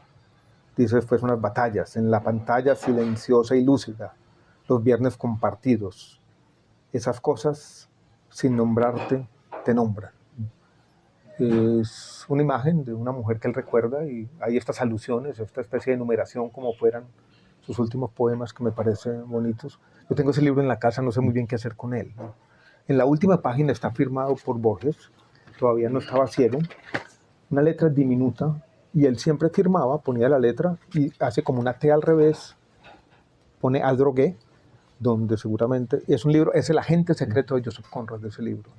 dice después unas batallas, en la pantalla silenciosa y lúcida, los viernes compartidos, esas cosas sin nombrarte te nombran. Es una imagen de una mujer que él recuerda y hay estas alusiones, esta especie de enumeración como fueran sus últimos poemas que me parecen bonitos. Yo tengo ese libro en la casa, no sé muy bien qué hacer con él, ¿no? En la última página está firmado por Borges, todavía no estaba ciego, una letra diminuta y él siempre firmaba, ponía la letra y hace como una T al revés, pone Aldrogué, donde seguramente es un libro, es el agente secreto de Joseph Conrad de ese libro.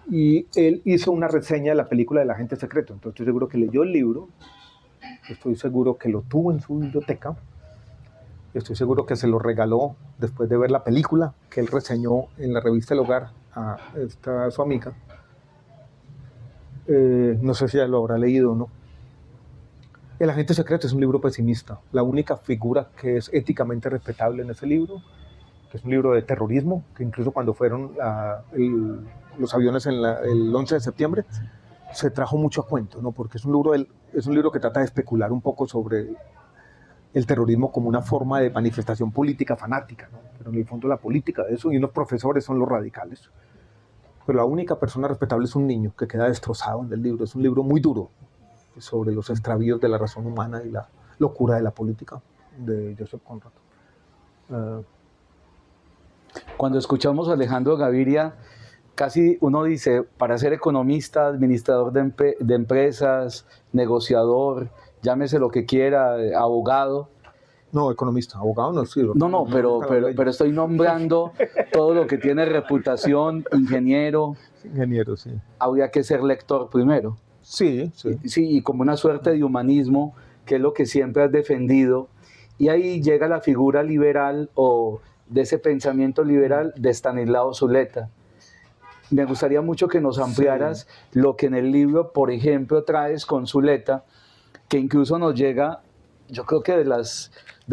Y él hizo una reseña de la película del agente secreto, entonces estoy seguro que leyó el libro, estoy seguro que lo tuvo en su biblioteca, estoy seguro que se lo regaló después de ver la película que él reseñó en la revista El Hogar a su amiga. No sé si ya lo habrá leído o no. El agente secreto es un libro pesimista. La única figura que es éticamente respetable en ese libro, que es un libro de terrorismo, que incluso cuando fueron los aviones el 11 de septiembre, se trajo mucho a cuento, ¿no? Porque es un libro que trata de especular un poco sobre el terrorismo como una forma de manifestación política fanática, ¿no? Pero en el fondo la política de eso, y unos profesores son los radicales. Pero la única persona respetable es un niño que queda destrozado en el libro. Es un libro muy duro sobre los extravíos de la razón humana y la locura de la política de Joseph Conrad. Cuando escuchamos a Alejandro Gaviria, casi uno dice, para ser economista, administrador de empresas, negociador, llámese lo que quiera, abogado. No, economista, abogado no sirve. No, pero estoy nombrando todo lo que tiene reputación, ingeniero. Ingeniero, sí. Habría que ser lector primero. Sí, sí. Sí, y como una suerte de humanismo, que es lo que siempre has defendido. Y ahí llega la figura liberal o de ese pensamiento liberal de Stanislao Zuleta. Me gustaría mucho que nos ampliaras lo que en el libro, por ejemplo, traes con Zuleta, que incluso nos llega, yo creo que de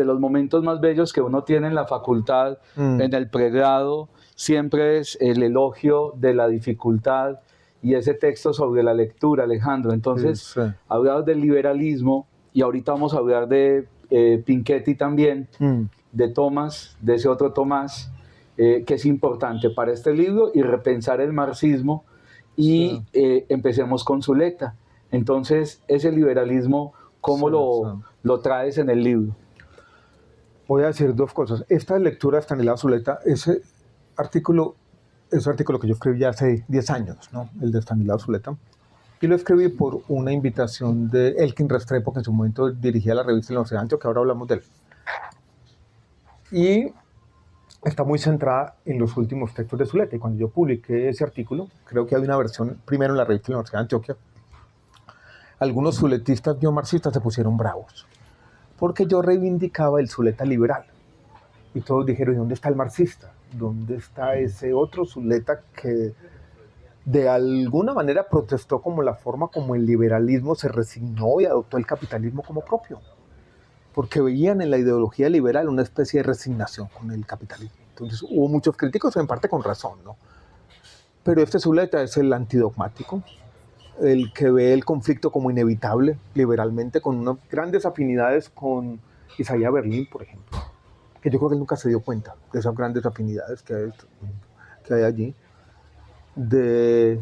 los momentos más bellos que uno tiene en la facultad, en el pregrado, siempre es el elogio de la dificultad y ese texto sobre la lectura, Alejandro. Entonces, hablabas del liberalismo y ahorita vamos a hablar de Piketty también, de Tomás, de ese otro Tomás, que es importante para este libro y repensar el marxismo y empecemos con Zuleta. Entonces, ese liberalismo, ¿cómo lo traes en el libro? Voy a decir dos cosas. Esta lectura de Stanislao Zuleta, ese artículo que yo escribí ya hace 10 años, ¿no? El de Stanislao Zuleta. Y lo escribí por una invitación de Elkin Restrepo, que en su momento dirigía la revista El Occidente, que ahora hablamos de él. Y está muy centrada en los últimos textos de Zuleta. Y cuando yo publiqué ese artículo, creo que hay una versión primero en la revista La Universidad de Antioquia, algunos zuletistas neomarxistas se pusieron bravos, porque yo reivindicaba el Zuleta liberal. Y todos dijeron, ¿y dónde está el marxista? ¿Dónde está ese otro Zuleta que de alguna manera protestó como la forma como el liberalismo se resignó y adoptó el capitalismo como propio? Porque veían en la ideología liberal una especie de resignación con el capitalismo. Entonces hubo muchos críticos, en parte con razón, ¿no? Pero este Zuleta es el antidogmático, el que ve el conflicto como inevitable liberalmente, con unas grandes afinidades con Isaiah Berlin, por ejemplo, que yo creo que él nunca se dio cuenta de esas grandes afinidades que hay allí. El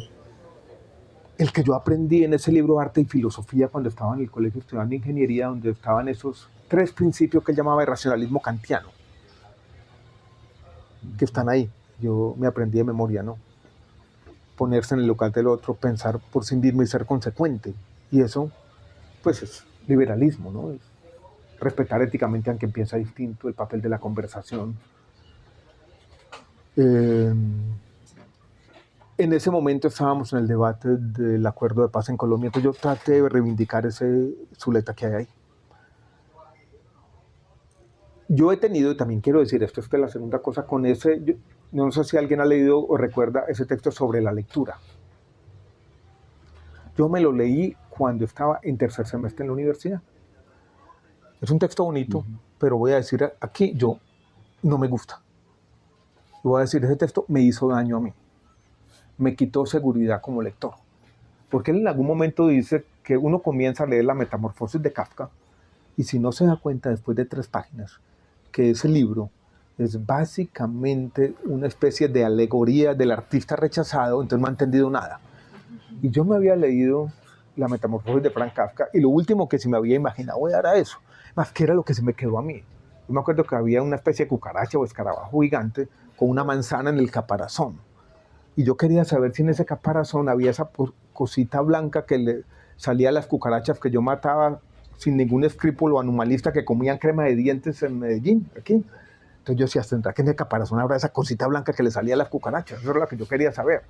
que yo aprendí en ese libro Arte y Filosofía cuando estaba en el colegio estudiando ingeniería, donde estaban esos 3 principios que él llamaba el racionalismo kantiano, que están ahí. Yo me aprendí de memoria, ¿no? Ponerse en el lugar del otro, pensar por sí mismo y ser consecuente. Y eso, pues, es liberalismo, ¿no? Es respetar éticamente a quien piensa distinto, el papel de la conversación. En ese momento estábamos en el debate del acuerdo de paz en Colombia, entonces yo traté de reivindicar ese Zuleta que hay ahí. Yo he tenido, y también quiero decir, esto es la segunda cosa, con ese, no sé si alguien ha leído o recuerda ese texto sobre la lectura. Yo me lo leí cuando estaba en tercer semestre en la universidad. Es un texto bonito, pero voy a decir aquí, yo no me gusta. Voy a decir, ese texto me hizo daño a mí. Me quitó seguridad como lector. Porque él en algún momento dice que uno comienza a leer La Metamorfosis de Kafka y si no se da cuenta después de 3 páginas que ese libro es básicamente una especie de alegoría del artista rechazado, entonces no ha entendido nada. Y yo me había leído La Metamorfosis de Franz Kafka y lo último que se me había imaginado era eso, más que era lo que se me quedó a mí. Yo me acuerdo que había una especie de cucaracha o escarabajo gigante con una manzana en el caparazón. Y yo quería saber si en ese caparazón había esa cosita blanca que le salía a las cucarachas que yo mataba sin ningún escrúpulo animalista que comían crema de dientes en Medellín, aquí. Entonces yo decía, ¿tendrá que en el caparazón habrá esa cosita blanca que le salía a las cucarachas? Eso era lo que yo quería saber.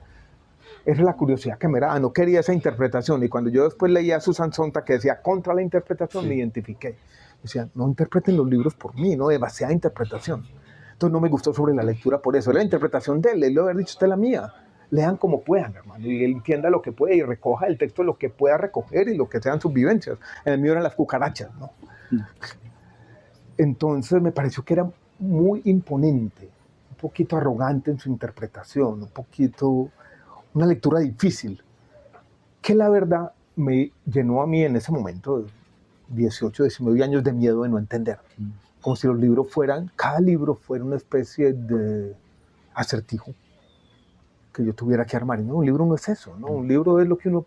Esa es la curiosidad que me daba, no quería esa interpretación. Y cuando yo después leía a Susan Sontag que decía contra la interpretación, me identifiqué. Decía, no interpreten los libros por mí, no demasiada interpretación. Entonces no me gustó sobre la lectura por eso. La interpretación de él, él lo había dicho, usted la mía. Lean como puedan, hermano, y él entienda lo que puede y recoja el texto lo que pueda recoger y lo que sean sus vivencias. En el mío eran las cucarachas, ¿no? Entonces me pareció que era muy imponente, un poquito arrogante en su interpretación, un poquito, una lectura difícil, que la verdad me llenó a mí en ese momento, 18, 19 años, de miedo de no entender. Como si los libros fueran, cada libro fuera una especie de acertijo que yo tuviera que armar. Y no, un libro no es eso, ¿no? Un libro es lo que uno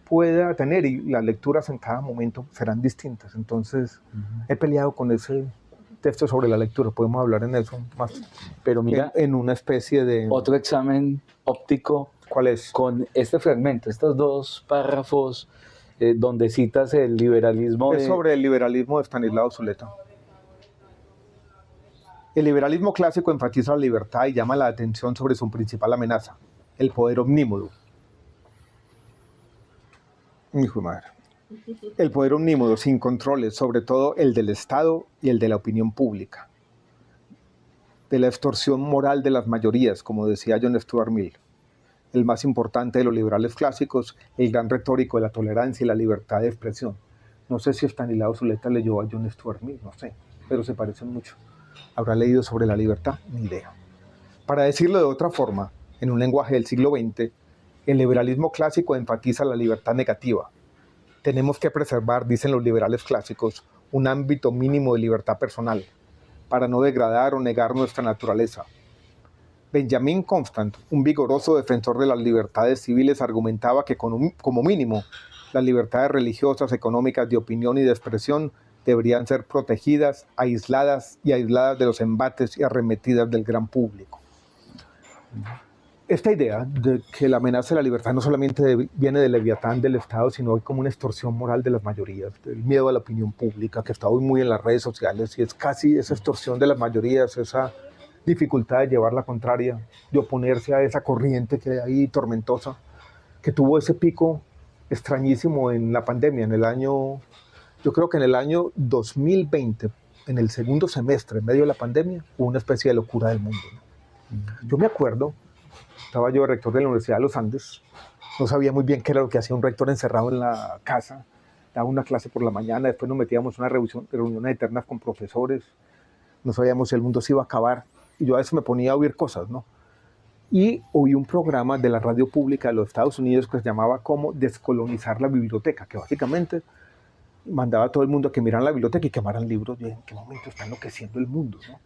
pueda tener y las lecturas en cada momento serán distintas. Entonces, he peleado con ese texto sobre la lectura, podemos hablar en eso más. Pero mira, en una especie de... Otro examen óptico. ¿Cuál es? Con este fragmento, estos 2 párrafos donde citas el liberalismo. Es sobre el liberalismo de Stanislao Zuleta. El liberalismo clásico enfatiza la libertad y llama la atención sobre su principal amenaza, el poder omnímodo. Hijo de madre. El poder omnímodo, sin controles, sobre todo el del Estado y el de la opinión pública. De la extorsión moral de las mayorías, como decía John Stuart Mill. El más importante de los liberales clásicos, el gran retórico de la tolerancia y la libertad de expresión. No sé si Estanislao Zuleta leyó a John Stuart Mill, no sé, pero se parecen mucho. ¿Habrá leído sobre la libertad? Ni idea. Para decirlo de otra forma, en un lenguaje del siglo XX, el liberalismo clásico enfatiza la libertad negativa. Tenemos que preservar, dicen los liberales clásicos, un ámbito mínimo de libertad personal, para no degradar o negar nuestra naturaleza. Benjamin Constant, un vigoroso defensor de las libertades civiles, argumentaba que como mínimo las libertades religiosas, económicas, de opinión y de expresión deberían ser protegidas, aisladas de los embates y arremetidas del gran público. Esta idea de que la amenaza de la libertad no solamente viene del leviatán del Estado, sino como una extorsión moral de las mayorías, del miedo a la opinión pública, que está hoy muy en las redes sociales, y es casi esa extorsión de las mayorías, esa dificultad de llevar la contraria, de oponerse a esa corriente que hay ahí tormentosa, que tuvo ese pico extrañísimo en la pandemia, yo creo que en el año 2020, en el segundo semestre, en medio de la pandemia, hubo una especie de locura del mundo, ¿no? Yo me acuerdo, estaba yo rector de la Universidad de los Andes, no sabía muy bien qué era lo que hacía un rector encerrado en la casa, daba una clase por la mañana, después nos metíamos en reuniones eternas con profesores, no sabíamos si el mundo se iba a acabar, y yo a veces me ponía a oír cosas, ¿no? Y oí un programa de la radio pública de los Estados Unidos que se llamaba Cómo descolonizar la biblioteca, que básicamente mandaba a todo el mundo a que miraran la biblioteca y quemaran libros, y en qué momento está enloqueciendo el mundo, ¿no?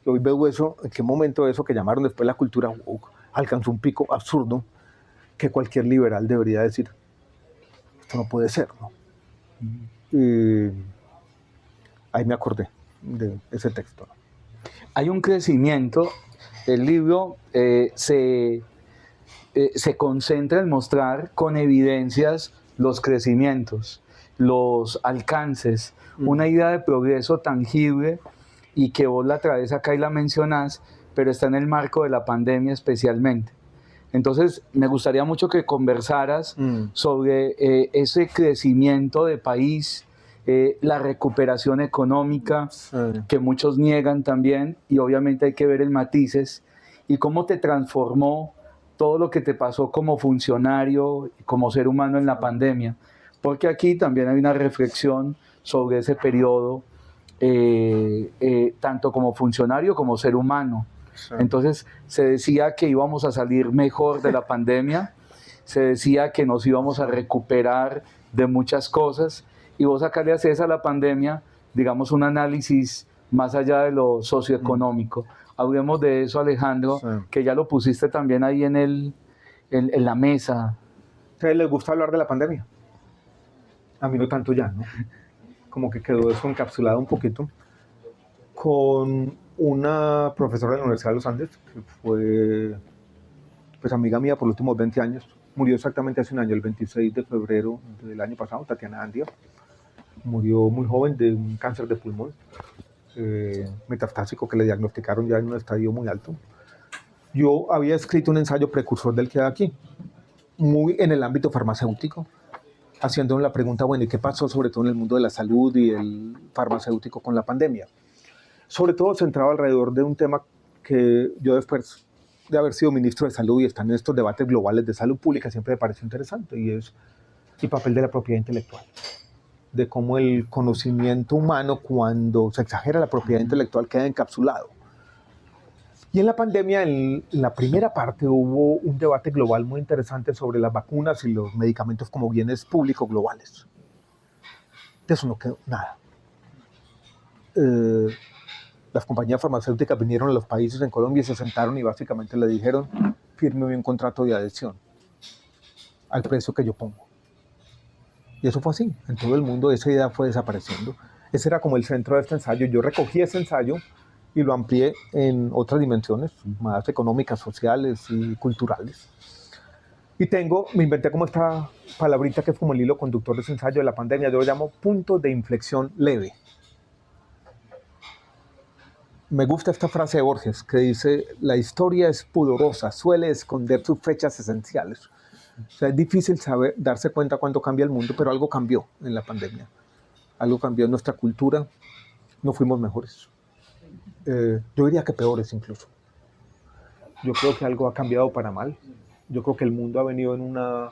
Y hoy veo eso, en qué momento eso que llamaron después la cultura woke alcanzó un pico absurdo que cualquier liberal debería decir, esto no puede ser, ¿no? Y ahí me acordé de ese texto, ¿no? Hay un crecimiento, el libro se concentra en mostrar con evidencias los crecimientos, los alcances, una idea de progreso tangible y que vos la traes acá y la mencionás, pero está en el marco de la pandemia especialmente. Entonces, me gustaría mucho que conversaras sobre ese crecimiento de país, la recuperación económica, que muchos niegan también, y obviamente hay que ver el matices, y cómo te transformó todo lo que te pasó como funcionario, como ser humano en la pandemia, porque aquí también hay una reflexión sobre ese periodo, tanto como funcionario como ser humano. Sí. Entonces se decía que íbamos a salir mejor de la pandemia, se decía que nos íbamos a recuperar de muchas cosas, y vos acá le haces a la pandemia, digamos, un análisis más allá de lo socioeconómico. Hablemos de eso, Alejandro, sí, que ya lo pusiste también ahí en la mesa. ¿A ustedes les gusta hablar de la pandemia? A mí no tanto ya, ¿no? Como que quedó eso encapsulado un poquito. Con una profesora de la Universidad de los Andes, que fue pues, amiga mía por los últimos 20 años, murió exactamente hace un año, el 26 de febrero del año pasado, Tatiana Andia. Murió muy joven de un cáncer de pulmón metastásico que le diagnosticaron ya en un estadio muy alto. Yo había escrito un ensayo precursor del que hay aquí, muy en el ámbito farmacéutico, haciendo la pregunta, bueno, ¿y qué pasó sobre todo en el mundo de la salud y el farmacéutico con la pandemia? Sobre todo centrado alrededor de un tema que yo después de haber sido ministro de salud y estar en estos debates globales de salud pública siempre me pareció interesante, y es el papel de la propiedad intelectual, de cómo el conocimiento humano, cuando se exagera la propiedad intelectual, queda encapsulado. Y en la pandemia, en la primera parte, hubo un debate global muy interesante sobre las vacunas y los medicamentos como bienes públicos globales. De eso no quedó nada. Las compañías farmacéuticas vinieron a los países en Colombia y se sentaron y básicamente le dijeron, firme un contrato de adhesión al precio que yo pongo. Y eso fue así. En todo el mundo esa idea fue desapareciendo. Ese era como el centro de este ensayo. Yo recogí ese ensayo y lo amplié en otras dimensiones, más económicas, sociales y culturales. Y me inventé como esta palabrita que es como el hilo conductor de ese ensayo de la pandemia. Yo lo llamo punto de inflexión leve. Me gusta esta frase de Borges que dice, la historia es pudorosa, suele esconder sus fechas esenciales. O sea, es difícil darse cuenta cuándo cambia el mundo, pero algo cambió en la pandemia. Algo cambió en nuestra cultura, no fuimos mejores. Yo diría que peores incluso. Yo creo que algo ha cambiado para mal. Yo creo que el mundo ha venido en un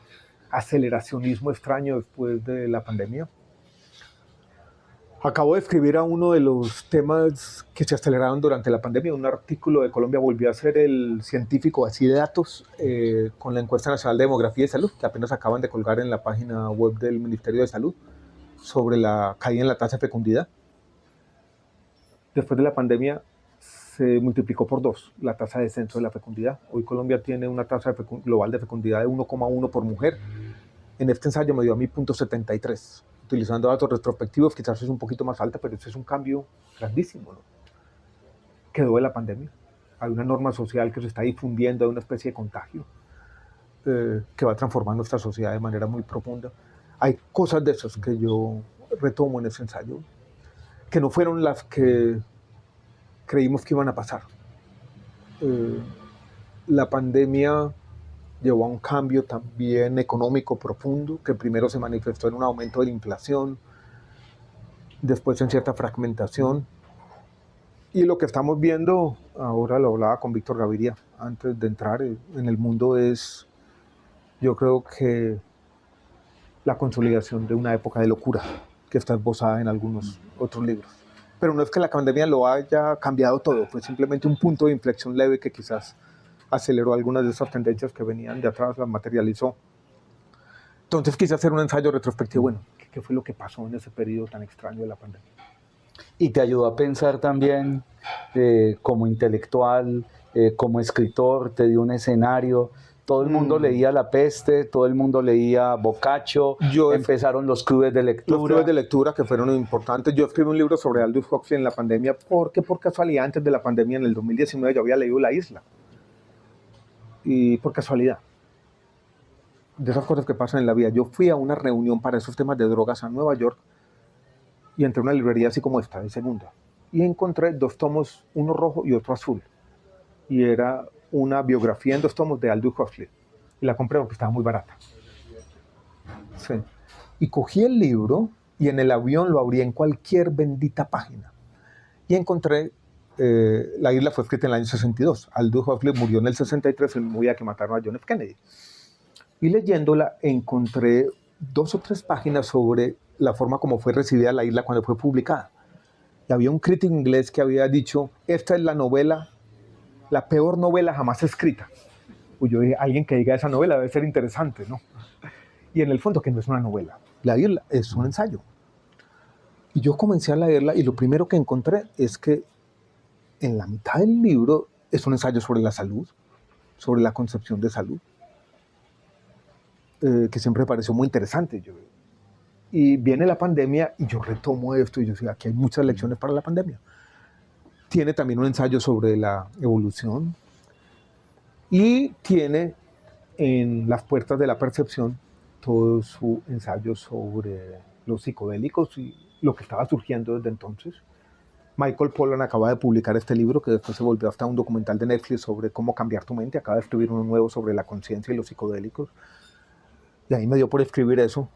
aceleracionismo extraño después de la pandemia. Acabo de escribir a uno de los temas que se aceleraron durante la pandemia. Un artículo de Colombia volvió a ser el científico así de datos con la encuesta nacional de demografía y salud, que apenas acaban de colgar en la página web del Ministerio de Salud, sobre la caída en la tasa de fecundidad. Después de la pandemia se multiplicó por 2 la tasa de descenso de la fecundidad. Hoy Colombia tiene una tasa global de fecundidad de 1,1 por mujer. En este ensayo me dio a mí 0.73. Utilizando datos retrospectivos, quizás es un poquito más alta, pero ese es un cambio grandísimo, ¿no? Quedó de la pandemia. Hay una norma social que se está difundiendo, hay una especie de contagio que va a transformar nuestra sociedad de manera muy profunda. Hay cosas de esas que yo retomo en ese ensayo, que no fueron las que creímos que iban a pasar. La pandemia llevó a un cambio también económico profundo, que primero se manifestó en un aumento de la inflación, después en cierta fragmentación. Y lo que estamos viendo, ahora lo hablaba con Víctor Gaviria antes de entrar en el mundo, es, yo creo que la consolidación de una época de locura que está esbozada en algunos otros libros. Pero no es que la pandemia lo haya cambiado todo, fue simplemente un punto de inflexión leve que quizás aceleró algunas de esas tendencias que venían de atrás, las materializó. Entonces quise hacer un ensayo retrospectivo, bueno, ¿qué fue lo que pasó en ese periodo tan extraño de la pandemia? Y te ayudó a pensar también como intelectual, como escritor, te dio un escenario. Todo el mundo leía La Peste, todo el mundo leía Boccaccio, empezaron los clubes de lectura. Los clubes de lectura que fueron importantes. Yo escribí un libro sobre Aldous Huxley en la pandemia, porque por casualidad antes de la pandemia, en el 2019, yo había leído La Isla. Y por casualidad, de esas cosas que pasan en la vida, yo fui a una reunión para esos temas de drogas a Nueva York y entré a una librería así como esta, de segunda, y encontré 2 tomos, uno rojo y otro azul, y era una biografía en 2 tomos de Aldous Huxley, y la compré porque estaba muy barata. Sí. Y cogí el libro y en el avión lo abrí en cualquier bendita página y encontré La Isla fue escrita en el año 62. Aldous Huxley murió en el 63, el mismo día que mataron a John F. Kennedy. Y leyéndola encontré 2 o 3 páginas sobre la forma como fue recibida La Isla cuando fue publicada. Y había un crítico inglés que había dicho, esta es la novela, la peor novela jamás escrita. Pues yo dije, alguien que diga esa novela debe ser interesante, ¿no? Y en el fondo que no es una novela. La Isla es un ensayo. Y yo comencé a leerla y lo primero que encontré es que en la mitad del libro es un ensayo sobre la salud, sobre la concepción de salud, que siempre me pareció muy interesante. Y viene la pandemia y yo retomo esto y yo digo, aquí hay muchas lecciones para la pandemia. Tiene también un ensayo sobre la evolución y tiene en Las puertas de la percepción todo su ensayo sobre los psicodélicos y lo que estaba surgiendo desde entonces. Michael Pollan acaba de publicar este libro que después se volvió hasta un documental de Netflix sobre cómo cambiar tu mente. Acaba de escribir uno nuevo sobre la conciencia y los psicodélicos. Y ahí me dio por escribir eso.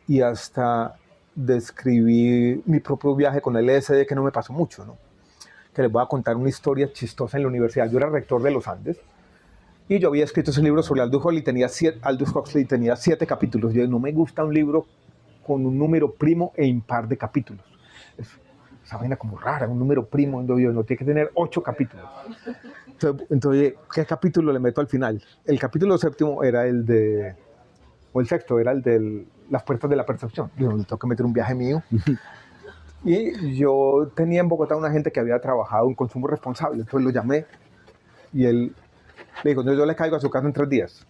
Y hasta describí mi propio viaje con el LSD, que no me pasó mucho, ¿no? Que les voy a contar una historia chistosa en la universidad. Yo era rector de los Andes y yo había escrito ese libro sobre Aldous Huxley, tenía 7 capítulos. Yo no me gusta un libro con un número primo e impar de capítulos. Esa vaina como rara, un número primo, no tiene que tener 8 capítulos. Entonces, ¿qué capítulo le meto al final? El capítulo 7º era el sexto era el de Las puertas de la percepción. Yo le tengo que meter un viaje mío. Y yo tenía en Bogotá una gente que había trabajado en consumo responsable, entonces lo llamé y él le dijo, no, yo le caigo a su casa en 3 días.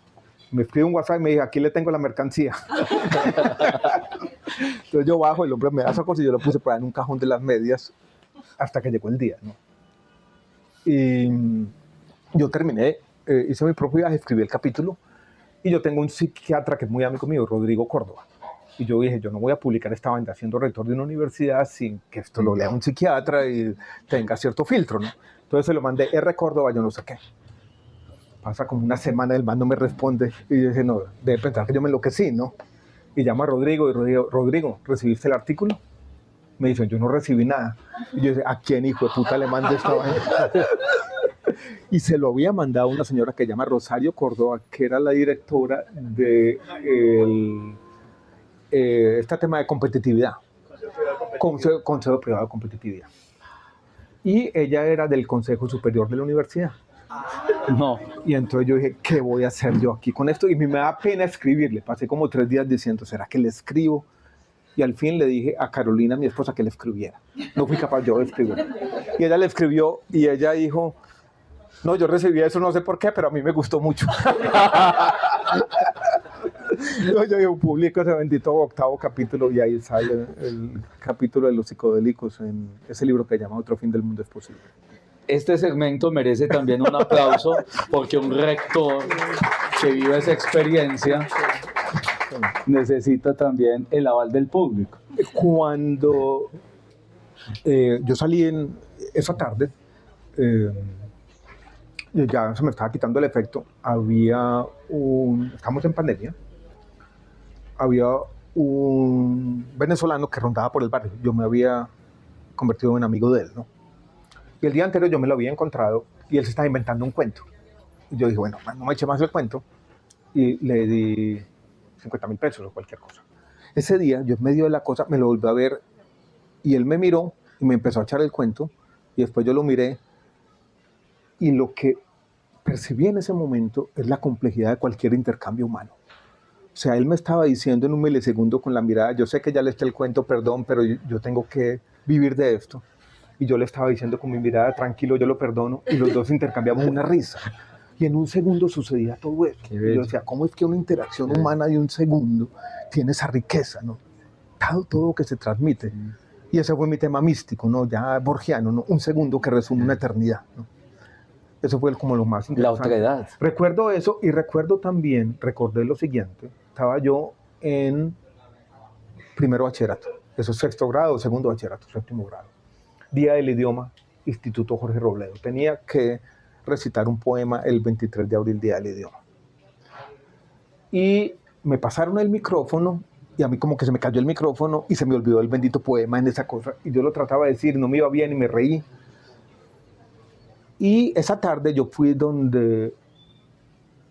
Me escribe un WhatsApp y me dijo, aquí le tengo la mercancía. Entonces yo bajo, el hombre me da esa cosa y yo lo puse por ahí en un cajón de las medias hasta que llegó el día, ¿no? Y yo terminé, hice mi propio viaje, escribí el capítulo y yo tengo un psiquiatra que es muy amigo mío, Rodrigo Córdoba. Y yo dije, yo no voy a publicar esta vaina siendo rector de una universidad sin que esto lo lea un psiquiatra y tenga cierto filtro, ¿no? Entonces se lo mandé, R. Córdoba, yo no sé qué. Pasa como una semana, el man no me responde. Y yo dije, no, debe pensar que yo me enloquecí, ¿no? Y llama a Rodrigo, y Rodrigo, ¿recibiste el artículo? Me dicen, yo no recibí nada. Y yo dije, ¿a quién, hijo de puta, le mandé esta vaina? Y se lo había mandado una señora que se llama Rosario Córdoba, que era la directora de este tema de competitividad. Consejo Privado de Competitividad. Y ella era del Consejo Superior de la Universidad. No. Y entonces yo dije, ¿qué voy a hacer yo aquí con esto? Y me da pena escribirle. Pasé como 3 días diciendo, ¿será que le escribo? Y al fin le dije a Carolina, mi esposa, que le escribiera. No fui capaz yo de escribir. Y ella le escribió y ella dijo, no, yo recibí eso, no sé por qué, pero a mí me gustó mucho. Yo publico ese bendito 8º capítulo y ahí sale el capítulo de los psicodélicos en ese libro que se llama Otro fin del mundo es posible. Este segmento merece también un aplauso porque un rector que vive esa experiencia necesita también el aval del público. Cuando yo salí esa tarde, ya se me estaba quitando el efecto, estamos en pandemia, había un venezolano que rondaba por el barrio. Yo me había convertido en amigo de él, ¿no? Y el día anterior yo me lo había encontrado y él se estaba inventando un cuento. Y yo dije, bueno, no me eche más el cuento. Y le di 50.000 pesos o cualquier cosa. Ese día, yo en medio de la cosa, me lo volví a ver y él me miró y me empezó a echar el cuento. Y después yo lo miré y lo que percibí en ese momento es la complejidad de cualquier intercambio humano. O sea, él me estaba diciendo en un milisegundo con la mirada, yo sé que ya le eché el cuento, perdón, pero yo tengo que vivir de esto. Y yo le estaba diciendo con mi mirada, tranquilo, yo lo perdono, y los dos intercambiamos una risa. Y en un segundo sucedía todo eso. Y yo decía, ¿cómo es que una interacción humana de un segundo tiene esa riqueza, ¿no? Todo que se transmite. Y ese fue mi tema místico, ¿no? Ya borgiano, ¿no? Un segundo que resume una eternidad, ¿no? Eso fue como lo más interesante. La otredad. Recuerdo eso y recordé lo siguiente. Estaba yo en primero bachillerato. Eso es 6º grado, 2º bachillerato, 7º grado. Día del Idioma, Instituto Jorge Robledo. Tenía que recitar un poema el 23 de abril, Día del Idioma. Y me pasaron el micrófono y a mí como que se me cayó el micrófono y se me olvidó el bendito poema en esa cosa. Y yo lo trataba de decir, no me iba bien y me reí. Y esa tarde yo fui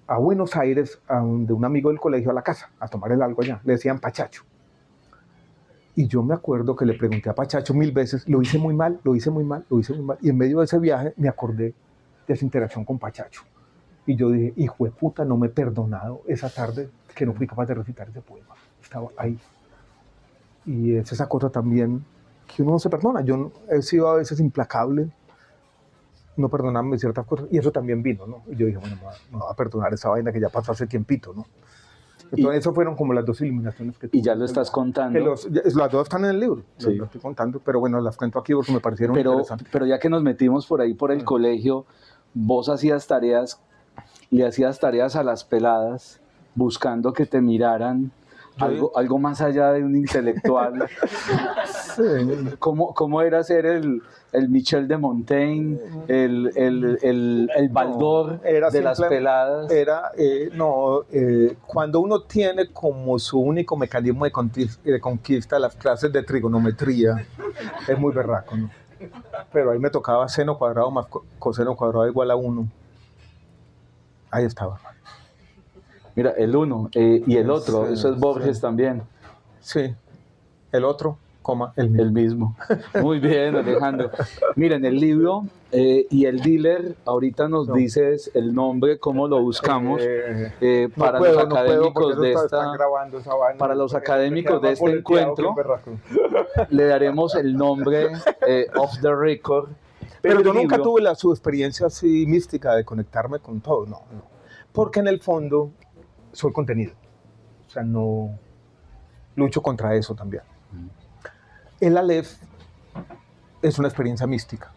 a Buenos Aires, a donde un amigo del colegio, a la casa, a tomar el algo allá. Le decían Pachacho. Y yo me acuerdo que le pregunté a Pachacho 1000 veces, lo hice muy mal, lo hice muy mal, lo hice muy mal. Y en medio de ese viaje me acordé de esa interacción con Pachacho. Y yo dije, hijo de puta, no me he perdonado esa tarde que no fui capaz de recitar ese poema. Estaba ahí. Y es esa cosa también que uno no se perdona. Yo he sido a veces implacable, no perdonarme ciertas cosas. Y eso también vino, ¿no? Y yo dije, bueno, me voy a perdonar esa vaina que ya pasó hace tiempito, ¿no? Entonces, eso fueron como las 2 iluminaciones que tuve. Y ya lo estás contando. Las 2 están en el libro, sí. Lo estoy contando, pero bueno, las cuento aquí porque me parecieron interesantes. Pero ya que nos metimos por ahí, por el colegio, vos le hacías tareas a las peladas, buscando que te miraran, algo más allá de un intelectual. Sí. ¿Cómo era ser el Michel de Montaigne, el Baldor de las peladas? Cuando uno tiene como su único mecanismo de conquista las clases de trigonometría, es muy berraco, ¿no? Pero ahí me tocaba seno cuadrado más coseno cuadrado igual a 1. Ahí estaba. Mira, el 1 y el otro, eso es Borges también. Sí, el otro, el mismo. Muy bien, Alejandro. Miren, el libro y el dealer, ahorita nos dices el nombre, cómo lo buscamos, para los académicos de este encuentro, le daremos el nombre Off the Record. Pero yo nunca tuve su experiencia así mística de conectarme con todo, no. Porque en el fondo soy contenido. O sea, no lucho contra eso también. El Aleph es una experiencia mística.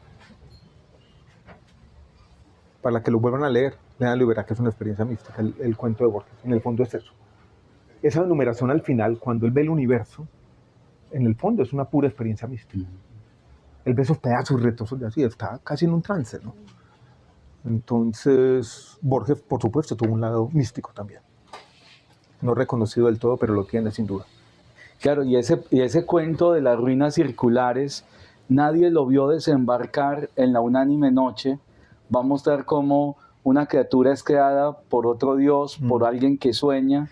Para la que lo vuelvan a leer, leanlo y verá que es una experiencia mística, el cuento de Borges. En el fondo es eso. Esa enumeración al final, cuando él ve el universo, en el fondo es una pura experiencia mística. Él ve esos pedazos retosos de así, está casi en un trance, ¿no? Entonces, Borges, por supuesto, tuvo un lado místico también. No reconocido del todo, pero lo tiene sin duda. Claro, y ese cuento de las ruinas circulares, nadie lo vio desembarcar en la unánime noche. Va a mostrar cómo una criatura es creada por otro Dios, por alguien que sueña,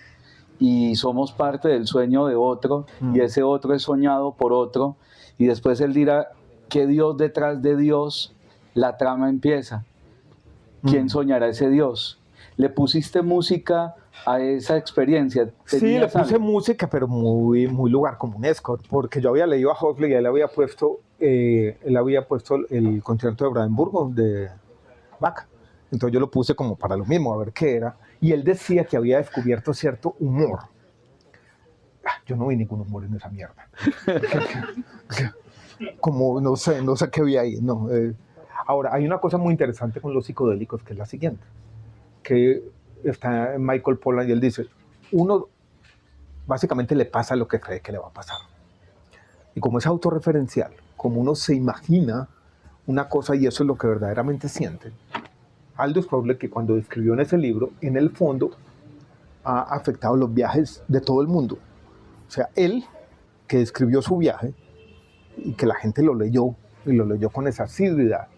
y somos parte del sueño de otro, y ese otro es soñado por otro, y después él dirá que Dios detrás de Dios, la trama empieza. ¿Quién soñará ese Dios? ¿Le pusiste música a esa experiencia? Sí, le puse música, pero muy, muy lugar comunesco, porque yo había leído a Huxley y él había puesto el concierto de Brandenburgo de Bach. Entonces yo lo puse como para lo mismo, a ver qué era. Y él decía que había descubierto cierto humor. Yo no vi ningún humor en esa mierda. Como no sé qué vi ahí. No, ahora, hay una cosa muy interesante con los psicodélicos, que es la siguiente. Que está en Michael Pollan y él dice, uno básicamente le pasa lo que cree que le va a pasar. Y como es autorreferencial, como uno se imagina una cosa y eso es lo que verdaderamente siente, Aldous Huxley, que cuando escribió en ese libro, en el fondo ha afectado los viajes de todo el mundo. O sea, él, que escribió su viaje y que la gente lo leyó, y lo leyó con esa asiduidad,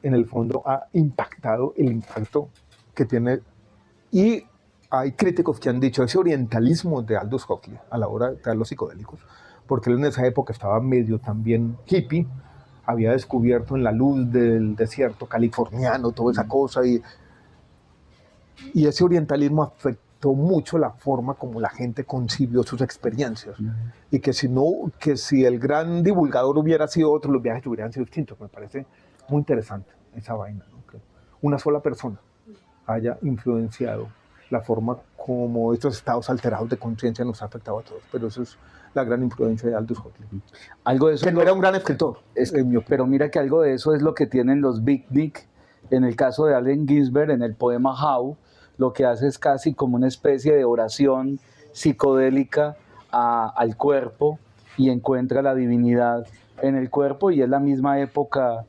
en el fondo ha impactado el impacto que tiene. Y hay críticos que han dicho ese orientalismo de Aldous Huxley a la hora de crear los psicodélicos, porque él en esa época estaba medio también hippie, había descubierto en la luz del desierto californiano toda esa cosa, y ese orientalismo afectó mucho la forma como la gente concibió sus experiencias, y que si el gran divulgador hubiera sido otro, los viajes hubieran sido distintos. Me parece muy interesante esa vaina, ¿no? Que una sola persona haya influenciado la forma como estos estados alterados de conciencia nos ha afectado a todos, pero eso es la gran influencia de Aldous Huxley. Algo de eso que no era un gran escritor, pero mira que algo de eso es lo que tienen los beatnik. En el caso de Allen Ginsberg, en el poema How, lo que hace es casi como una especie de oración psicodélica al cuerpo, y encuentra la divinidad en el cuerpo, y es la misma época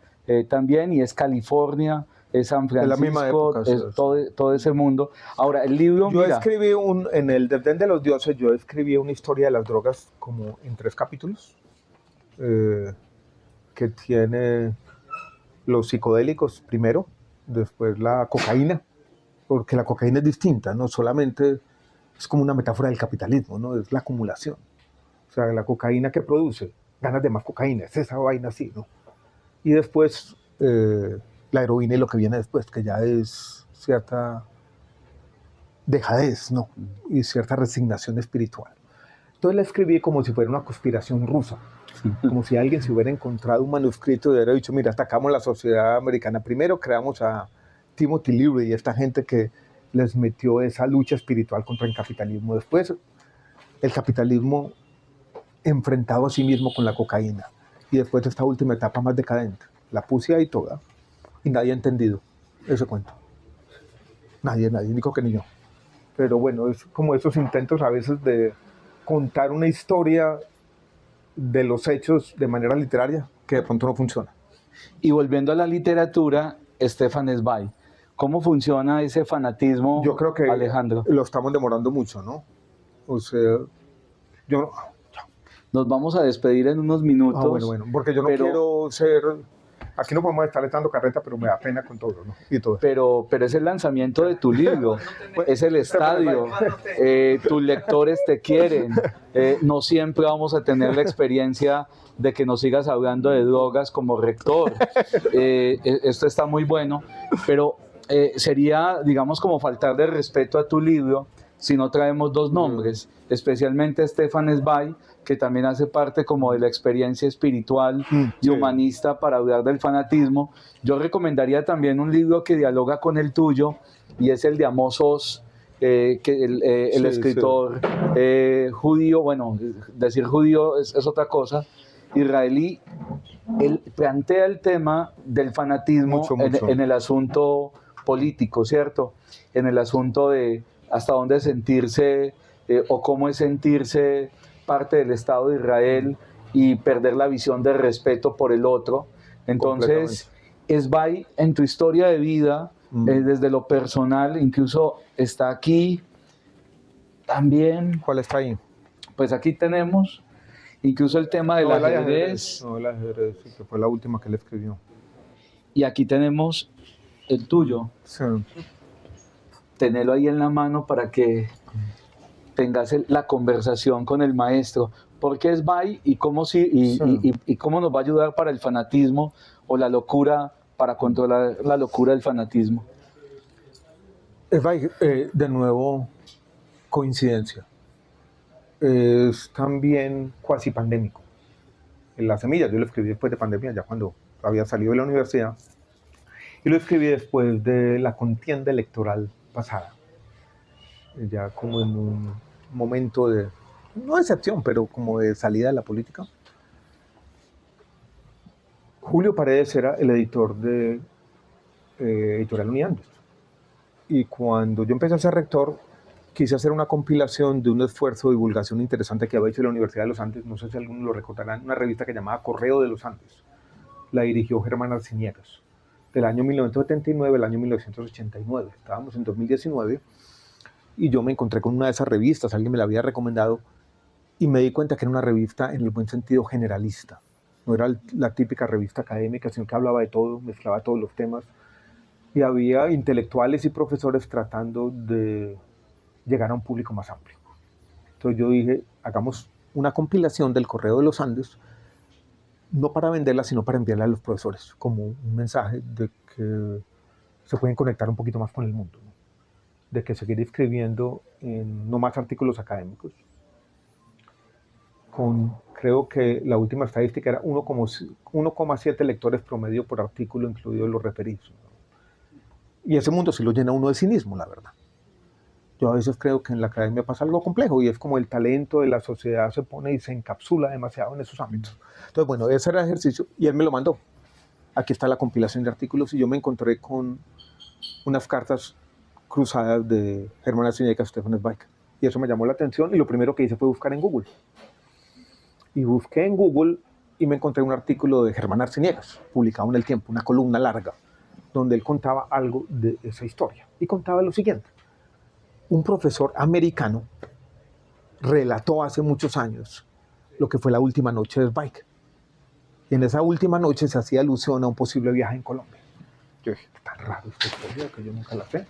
también, y es California, es San Francisco, es la misma época, es todo ese mundo. Ahora, el libro, yo escribí en el Desdén de los Dioses, yo escribí una historia de las drogas como en 3 capítulos, que tiene los psicodélicos primero, después la cocaína, porque la cocaína es distinta, no solamente es como una metáfora del capitalismo, ¿no? Es la acumulación. O sea, la cocaína que produce ganas de más cocaína, es esa vaina así, ¿no? Y después la heroína y lo que viene después, que ya es cierta dejadez, ¿no? Y cierta resignación espiritual. Entonces la escribí como si fuera una conspiración rusa, como si alguien se hubiera encontrado un manuscrito y hubiera dicho, mira, atacamos la sociedad americana. Primero creamos a Timothy Leary y esta gente que les metió esa lucha espiritual contra el capitalismo. Después el capitalismo enfrentado a sí mismo con la cocaína. Y después esta última etapa más decadente. La puse ahí toda y nadie ha entendido ese cuento. Nadie, dijo que ni yo. Pero bueno, es como esos intentos a veces de contar una historia de los hechos de manera literaria que de pronto no funciona. Y volviendo a la literatura, Stefan Zweig, ¿cómo funciona ese fanatismo, yo creo que Alejandro? Lo estamos demorando mucho, ¿no? O sea, yo... Nos vamos a despedir en unos minutos. Bueno, porque yo no quiero ser... Aquí no podemos estar echando carreta, pero me da pena con todo, ¿no? Y todo. Pero es el lanzamiento de tu libro, es el estadio, tus lectores te quieren, no siempre vamos a tener la experiencia de que nos sigas hablando de drogas como rector. Esto está muy bueno, pero sería, digamos, como faltar de respeto a tu libro si no traemos 2 nombres, especialmente Stefan Zweig, que también hace parte como de la experiencia espiritual y humanista para hablar del fanatismo. Yo recomendaría también un libro que dialoga con el tuyo, y es el de Amos Oz, que el escritor judío, bueno, decir judío es otra cosa, israelí. Él plantea el tema del fanatismo mucho. En el asunto político, ¿cierto? En el asunto de hasta dónde sentirse o cómo es sentirse parte del Estado de Israel y perder la visión de respeto por el otro. Entonces, Zweig, en tu historia de vida, desde lo personal, incluso está aquí también. ¿Cuál está ahí? Pues aquí tenemos incluso el tema del Novela de ajedrez. Novela de ajedrez, sí, que fue la última que él escribió. Y aquí tenemos el tuyo. Sí. Tenerlo ahí en la mano para que tengas la conversación con el maestro. ¿Por qué es Zweig y cómo, y cómo nos va a ayudar para el fanatismo o la locura, para controlar la locura del fanatismo? Zweig, de nuevo, coincidencia. Es también cuasi pandémico. En La Semilla, yo lo escribí después de pandemia, ya cuando había salido de la universidad. Y lo escribí después de la contienda electoral pasada. Ya como en un momento de, no de excepción, pero como de salida de la política. Julio Paredes era el editor de Editorial Uniandes. Y cuando yo empecé a ser rector, quise hacer una compilación de un esfuerzo de divulgación interesante que había hecho la Universidad de los Andes. No sé si alguno lo recordarán, una revista que llamaba Correo de los Andes. La dirigió Germán Arciniegas, del año 1979 al año 1989. Estábamos en 2019 y yo me encontré con una de esas revistas, alguien me la había recomendado, y me di cuenta que era una revista en el buen sentido generalista. No era la típica revista académica, sino que hablaba de todo, mezclaba todos los temas. Y había intelectuales y profesores tratando de llegar a un público más amplio. Entonces yo dije, hagamos una compilación del Correo de los Andes, no para venderla, sino para enviarla a los profesores, como un mensaje de que se pueden conectar un poquito más con el mundo, ¿no? De que seguir escribiendo en no más artículos académicos. Creo que la última estadística era 1,7 lectores promedio por artículo, incluidos los referidos, ¿no? Y ese mundo sí lo llena uno de cinismo, la verdad. Yo a veces creo que en la academia pasa algo complejo y es como el talento de la sociedad se pone y se encapsula demasiado en esos ámbitos. Entonces, bueno, ese era el ejercicio y él me lo mandó. Aquí está la compilación de artículos y yo me encontré con unas cartas cruzadas de Germán Arciniegas y Stefan Zweig. Y eso me llamó la atención y lo primero que hice fue buscar en Google. Y busqué en Google y me encontré un artículo de Germán Arciniegas, publicado en El Tiempo, una columna larga, donde él contaba algo de esa historia. Y contaba lo siguiente. Un profesor americano relató hace muchos años lo que fue la última noche de Zweig. Y en esa última noche se hacía alusión a un posible viaje en Colombia. Yo dije, tan raro esta historia que yo nunca la sé.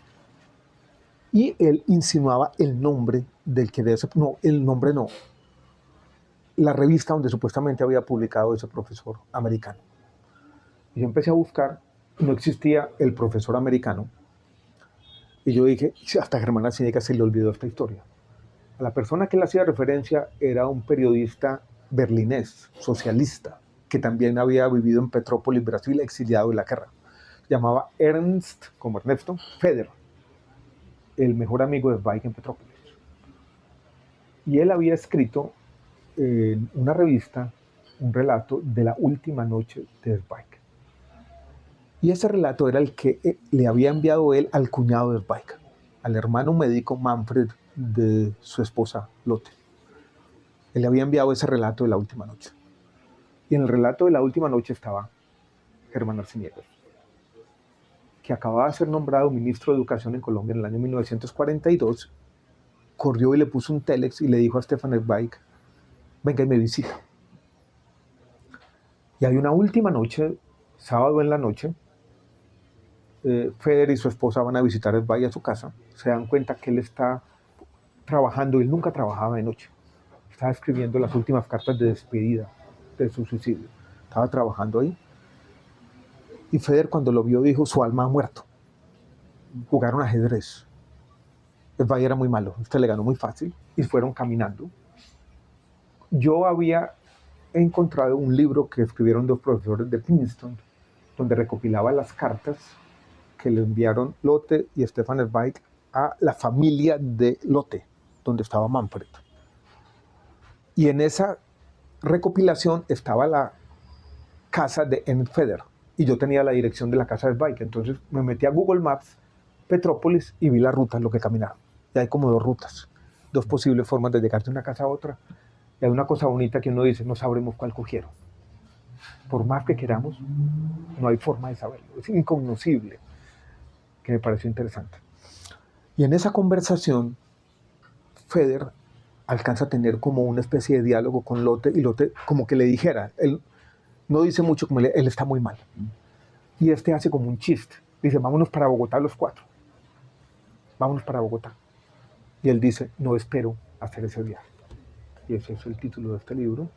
Y él insinuaba el nombre del que la revista donde supuestamente había publicado ese profesor americano. Y yo empecé a buscar, no existía el profesor americano. Y yo dije, hasta Germán Arciniegas se le olvidó esta historia. A la persona que le hacía referencia era un periodista berlinés, socialista, que también había vivido en Petrópolis, Brasil, exiliado de la guerra. Llamaba Ernst, como Ernesto, Feder, el mejor amigo de Zweig en Petrópolis. Y él había escrito en una revista un relato de la última noche de Zweig. Y ese relato era el que le había enviado él al cuñado de Zweig, al hermano médico Manfred de su esposa Lotte. Él le había enviado ese relato de la última noche. Y en el relato de la última noche estaba Germán Arciniegas, que acababa de ser nombrado ministro de Educación en Colombia en el año 1942, corrió y le puso un telex y le dijo a Stefan Zweig, venga y me visita. Y hay una última noche, sábado en la noche, Feder y su esposa van a visitar a Zweig a su casa, se dan cuenta que él está trabajando, él nunca trabajaba de noche, estaba escribiendo las últimas cartas de despedida de su suicidio, estaba trabajando ahí. Y Feder cuando lo vio dijo, su alma ha muerto. Jugaron ajedrez. Zweig era muy malo, le ganó muy fácil y fueron caminando. Yo había encontrado un libro que escribieron dos profesores de Princeton, donde recopilaba las cartas que le enviaron Lotte y Stefan Zweig a la familia de Lotte, donde estaba Manfred. Y en esa recopilación estaba la casa de Ernst Feder, y yo tenía la dirección de la casa de Zweig. Entonces me metí a Google Maps, Petrópolis, y vi la ruta en lo que caminaba. Y hay como dos rutas, dos posibles formas de llegar de una casa a otra. Y hay una cosa bonita que uno dice, no sabremos cuál cogieron. por más que queramos, no hay forma de saberlo. Es incognoscible, que me pareció interesante. Y en esa conversación, Feder alcanza a tener como una especie de diálogo con Lotte, y Lotte como que le dijera, él no dice mucho, como él está muy mal. Y este hace como un chiste, dice, vámonos para Bogotá los 4, vámonos para Bogotá. Y él dice, no espero hacer ese viaje. Y ese es el título de este libro.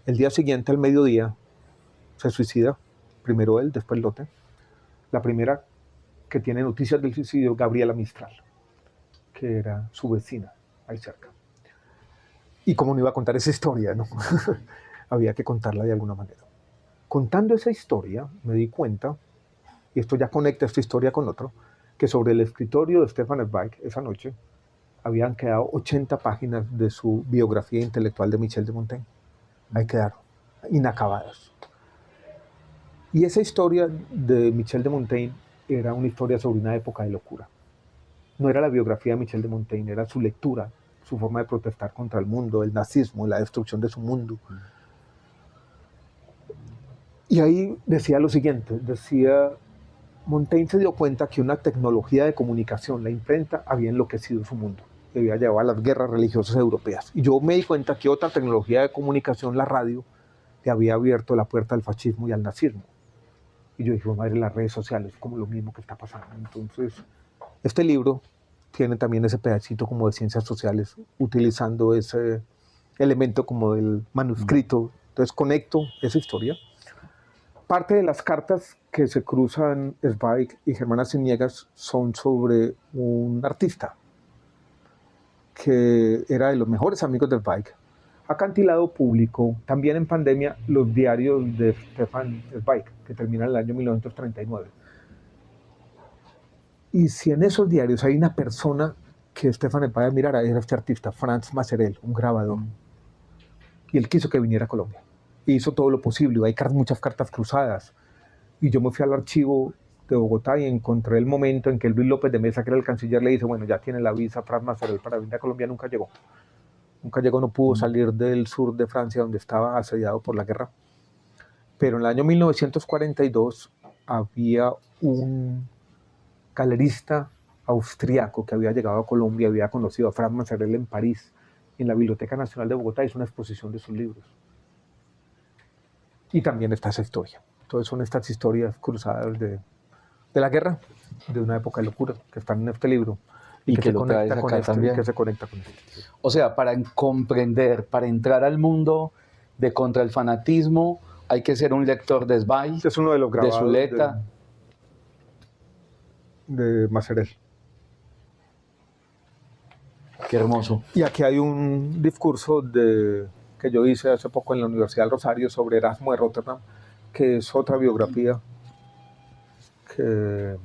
El día siguiente, al mediodía, se suicida, primero él, después Lotte. La primera que tiene noticias del suicidio, Gabriela Mistral, que era su vecina, ahí cerca. Y cómo no iba a contar esa historia, ¿no? Había que contarla de alguna manera. Contando esa historia, me di cuenta, y esto ya conecta esta historia con otro, que sobre el escritorio de Stefan Zweig esa noche habían quedado 80 páginas de su biografía intelectual de Michel de Montaigne. Ahí quedaron, inacabadas. Y esa historia de Michel de Montaigne era una historia sobre una época de locura. No era la biografía de Michel de Montaigne, era su lectura, su forma de protestar contra el mundo, el nazismo, la destrucción de su mundo. Y ahí decía lo siguiente, decía, Montaigne se dio cuenta que una tecnología de comunicación, la imprenta, había enloquecido su mundo, le había llevado a las guerras religiosas europeas. Y yo me di cuenta que otra tecnología de comunicación, la radio, le había abierto la puerta al fascismo y al nazismo. Y yo dije, madre, las redes sociales, como lo mismo que está pasando. Entonces, este libro tiene también ese pedacito como de ciencias sociales, utilizando ese elemento como del manuscrito. Entonces conecto esa historia. Parte de las cartas que se cruzan Zweig y Germán Arciniegas son sobre un artista que era de los mejores amigos de Zweig. Acantilado publicó también en pandemia los diarios de Stefan Zweig, que terminan en el año 1939. Y si en esos diarios hay una persona que Stefan Zweig admirara, era este artista, Franz Maserel, un grabador. Y él quiso que viniera a Colombia. Y hizo todo lo posible. Hay muchas cartas cruzadas. Y yo me fui al archivo de Bogotá y encontré el momento en que Luis López de Mesa, que era el canciller, le dice, bueno, ya tiene la visa Franz Maserel para venir a Colombia. Nunca llegó. Nunca llegó, no pudo salir del sur de Francia, donde estaba asediado por la guerra. Pero en el año 1942 había un galerista austriaco que había llegado a Colombia, había conocido a Franz Maserel en París, en la Biblioteca Nacional de Bogotá, hizo una exposición de sus libros. Y también está esa historia. Entonces son estas historias cruzadas de la guerra, de una época de locura, que están en este libro. Y que lo traes acá también. Que se conecta con esto. O sea, para comprender, para entrar al mundo de contra el fanatismo, hay que ser un lector de Zweig, es uno de los grabados de Zuleta, de Maserel. Qué hermoso. Y aquí hay un discurso que yo hice hace poco en la Universidad del Rosario sobre Erasmo de Rotterdam, que es otra biografía que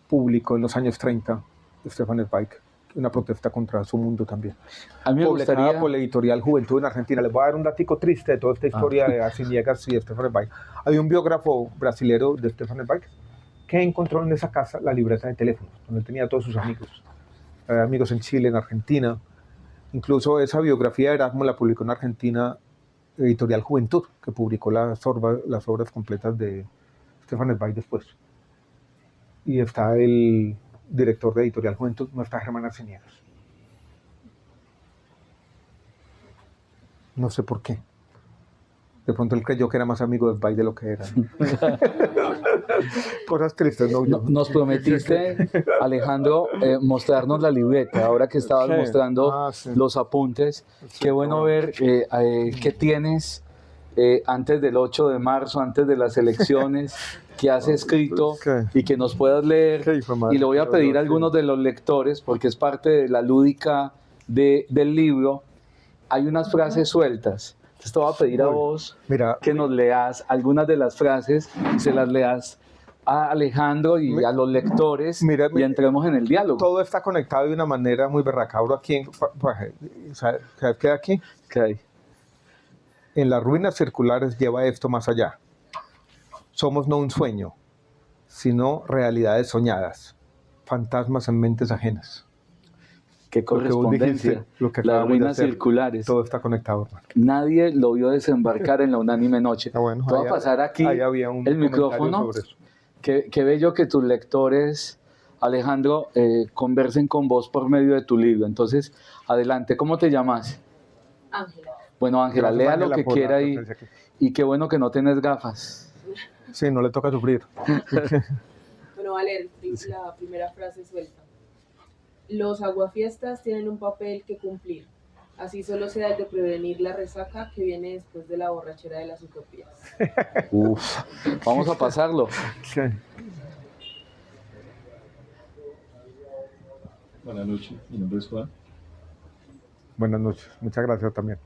publicó en los años 30 Stefan Zweig, una protesta contra su mundo también. A mí me gustaría... por la editorial Juventud en Argentina. Les voy a dar un datico triste de toda esta historia de Arciniegas y de Stefan Zweig. Había un biógrafo brasilero de Stefan Zweig que encontró en esa casa la libreta de teléfonos, donde tenía a todos sus amigos. Amigos en Chile, en Argentina. Incluso esa biografía de Erasmo la publicó en Argentina editorial Juventud, que publicó las obras completas de Stefan Zweig después. Y está el director de editorial Juventud, no está Germán Arciniegas. No sé por qué. De pronto él creyó que era más amigo de Zweig de lo que era. Cosas tristes, ¿no? Nos prometiste, Alejandro, mostrarnos la libreta. Ahora que estabas mostrando los apuntes, qué bueno ver qué tienes antes del 8 de marzo, antes de las elecciones, que has escrito y que nos puedas leer. Y le voy a pedir a algunos de los lectores, porque es parte de la lúdica del libro, hay unas frases sueltas. Entonces te voy a pedir a vos que nos leas algunas de las frases, se las leas a Alejandro y a los lectores y entremos en el diálogo. Todo está conectado de una manera muy berraca. Abro aquí, ¿sabes qué queda aquí? Okay. En las ruinas circulares lleva esto más allá. Somos no un sueño, sino realidades soñadas, fantasmas en mentes ajenas. Qué Lo que vos correspondencia. dijiste, lo que Las acabamos de ruinas hacer, circulares. todo está conectado, hermano. Nadie lo vio desembarcar en la unánime noche. Ah, bueno, Te voy ahí- a pasar aquí ahí había un el comentario micrófono. sobre eso. Qué bello que tus lectores, Alejandro, conversen con vos por medio de tu libro. Entonces, adelante, ¿cómo te llamas? Ángela. Bueno, Ángela, Gracias, lea Ángela, lo que por la quiera presencia aquí. y qué bueno que no tenés gafas. Sí, no le toca sufrir. Bueno, voy a leer la primera frase suelta. Los aguafiestas tienen un papel que cumplir. Así solo sea el de prevenir la resaca que viene después de la borrachera de las utopías. Uf, vamos a pasarlo. Sí. Buenas noches, mi nombre es Juan. Buenas noches, muchas gracias también.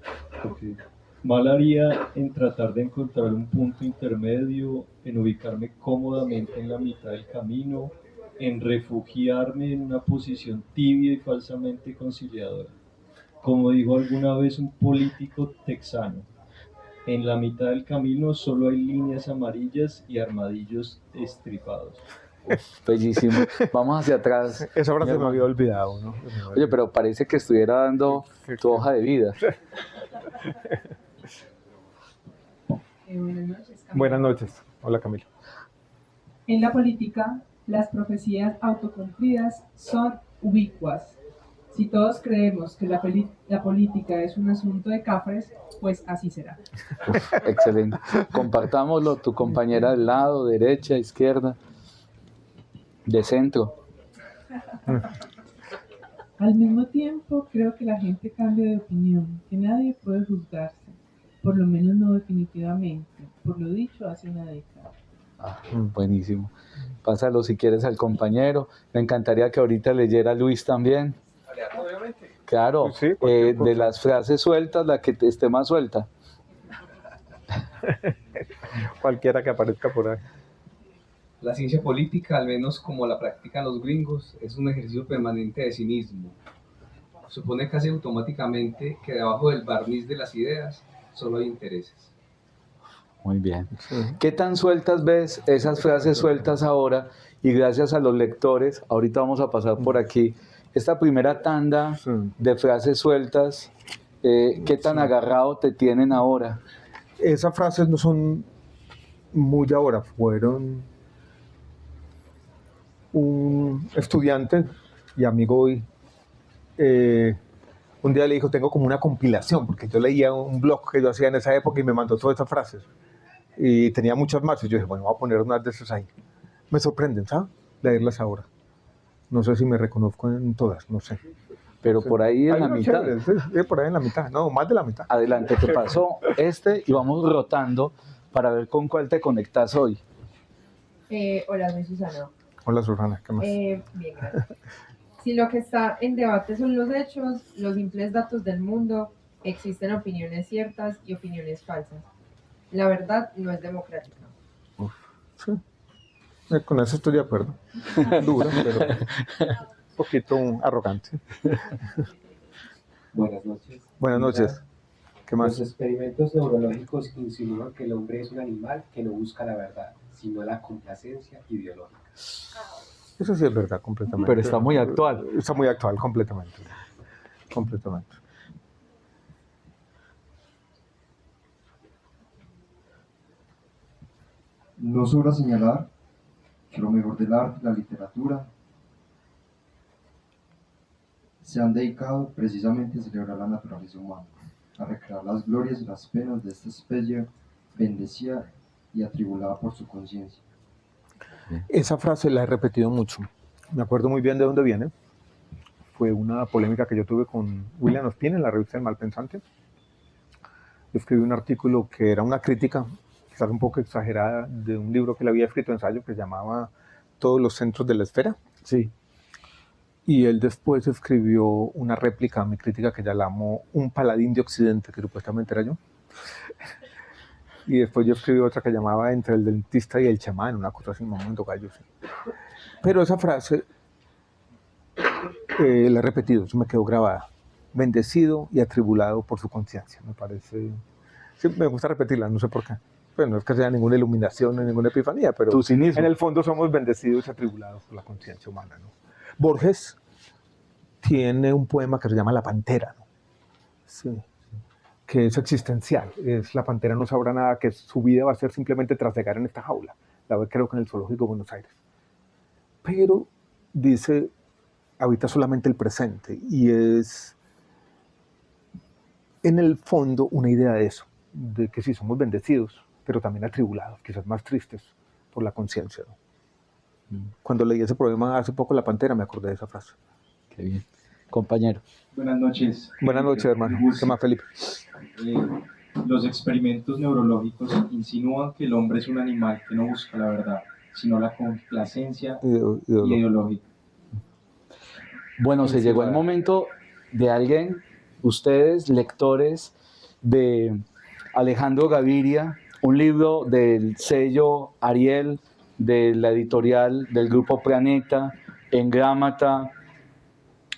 Okay. Mal haría en tratar de encontrar un punto intermedio, en ubicarme cómodamente en la mitad del camino, en refugiarme en una posición tibia y falsamente conciliadora. Como dijo alguna vez un político texano, en la mitad del camino solo hay líneas amarillas y armadillos estripados. Bellísimo. Vamos hacia atrás. Esa frase mi se me hermano. había olvidado, ¿no? Oye, pero parece que estuviera dando tu hoja de vida. Buenas noches, Camila. Buenas noches. Hola, Camila. En la política, las profecías autocumplidas son ubicuas. Si todos creemos que la política es un asunto de cafres, pues así será. Excelente. Compartámoslo, tu compañera del lado, derecha, izquierda, de centro. Al mismo tiempo, creo que la gente cambia de opinión, que nadie puede juzgarse, por lo menos no definitivamente, por lo dicho hace una década. Ah, buenísimo. Pásalo si quieres al compañero. Me encantaría que ahorita leyera Luis también. Claro, Sí, cualquier cosa. de las frases sueltas, la que esté más suelta. Cualquiera que aparezca por ahí. La ciencia política, al menos como la practican los gringos, es un ejercicio permanente de cinismo. Supone casi automáticamente que debajo del barniz de las ideas solo hay intereses. Muy bien. Sí. ¿Qué tan sueltas ves esas frases sueltas ahora? Y gracias a los lectores, ahorita vamos a pasar por aquí. Esta primera tanda Sí. de frases sueltas, ¿qué tan agarrado te tienen ahora? Esas frases no son muy ahora, fueron un estudiante y amigo hoy. Un día le dijo, tengo como una compilación, porque yo leía un blog que yo hacía en esa época y me mandó todas esas frases. Y tenía muchas más. Y yo dije, bueno, voy a poner unas de esas ahí. Me sorprenden, ¿sabes? Leerlas ahora. No sé si me reconozco en todas, no sé. Pero por ahí en Hay la unas mitad. chéveres, sí, por ahí en la mitad. No, más de la mitad. Adelante, te pasó y vamos rotando para ver con cuál te conectas hoy. Hola, soy Susana. Hola, Susana, ¿qué más? Bien, gracias. Si lo que está en debate son los hechos, los simples datos del mundo, existen opiniones ciertas y opiniones falsas. La verdad no es democrática. Sí. Con eso estoy de acuerdo. Dura, pero un poquito arrogante. Buenas noches. Buenas noches. ¿Qué más? Los experimentos neurológicos insinúan que el hombre es un animal que no busca la verdad, sino la complacencia ideológica. Eso sí es verdad, completamente. Pero está muy actual. Está muy actual, completamente. Completamente. No sobra señalar que lo mejor del arte y la literatura se han dedicado precisamente a celebrar la naturaleza humana, a recrear las glorias y las penas de esta especie bendecida y atribulada por su conciencia. Esa frase la he repetido mucho. Me acuerdo muy bien de dónde viene. Fue una polémica que yo tuve con William Ospina en la revista El Malpensante. Yo escribí un artículo que era una crítica, quizás un poco exagerada, de un libro que le había escrito ensayo que se llamaba Todos los centros de la esfera. Sí. Y él después escribió una réplica a mi crítica que ya llamó Un paladín de Occidente, que supuestamente era yo. Y después yo escribí otra que llamaba Entre el dentista y el chamán, una cosa así, un momento gallo. Sí. Pero esa frase la he repetido, eso me quedó grabada. Bendecido y atribulado por su conciencia, me parece. Sí, me gusta repetirla, no sé por qué. Pues no es que sea ninguna iluminación ni ninguna epifanía, pero Tu cinismo. en el fondo somos bendecidos y atribulados por la conciencia humana, ¿no? Borges tiene un poema que se llama La Pantera, ¿no? Sí, que es existencial. Es la pantera no sabrá nada, que su vida va a ser simplemente trasegar en esta jaula. La ve creo que en el Zoológico de Buenos Aires. Pero dice, habita solamente el presente y es en el fondo una idea de eso, de que sí somos bendecidos, pero también atribulados, quizás más tristes por la conciencia, ¿no? Cuando leí ese poema hace poco, La Pantera, me acordé de esa frase. Qué bien. Compañero. Buenas noches. Buenas noches, hermano. ¿Qué más, Felipe? Los experimentos neurológicos insinúan que el hombre es un animal que no busca la verdad, sino la complacencia ideológica. Bueno, se llegó el momento de alguien, ustedes, lectores de Alejandro Gaviria, un libro del sello Ariel, de la editorial del Grupo Planeta, en Grámata,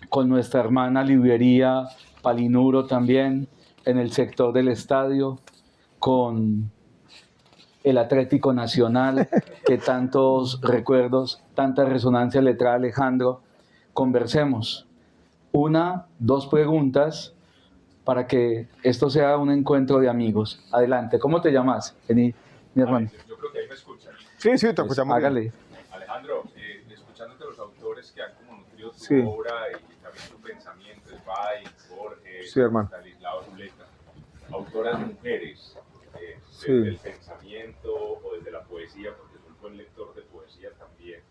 con nuestra hermana librería Palinuro también, en el sector del estadio, con el Atlético Nacional, que tantos recuerdos, tanta resonancia le trae a Alejandro. Conversemos. 1, 2 preguntas para que esto sea un encuentro de amigos. Adelante, ¿cómo te llamas? Vení, mi hermano. Yo creo que ahí me escuchan. Sí, te pues escuchamos. Hágale. Alejandro, escuchándote los autores que han como nutrido tu Sí. obra y también tu pensamiento, Zweig, Borges, Sí, hermano. Stanislao Zuleta, autoras mujeres, Sí. desde el pensamiento o desde la poesía, porque soy buen lector de poesía también,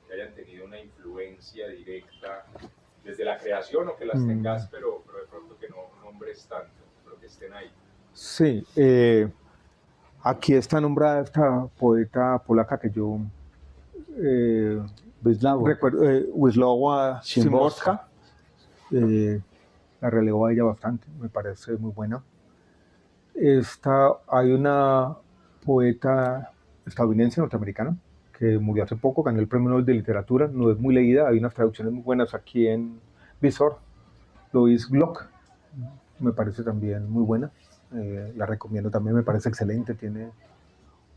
que hayan tenido una influencia directa desde la creación o que las tengas, pero de pronto que no nombres tanto, pero que estén ahí. Sí, aquí está nombrada esta poeta polaca que yo recuerdo, Wisława Szymborska. La releo a ella bastante, me parece muy buena. Hay una poeta estadounidense, norteamericana, que murió hace poco, ganó el Premio Nobel de Literatura, no es muy leída, hay unas traducciones muy buenas aquí en Visor, Louise Glock, me parece también muy buena, la recomiendo también, me parece excelente, tiene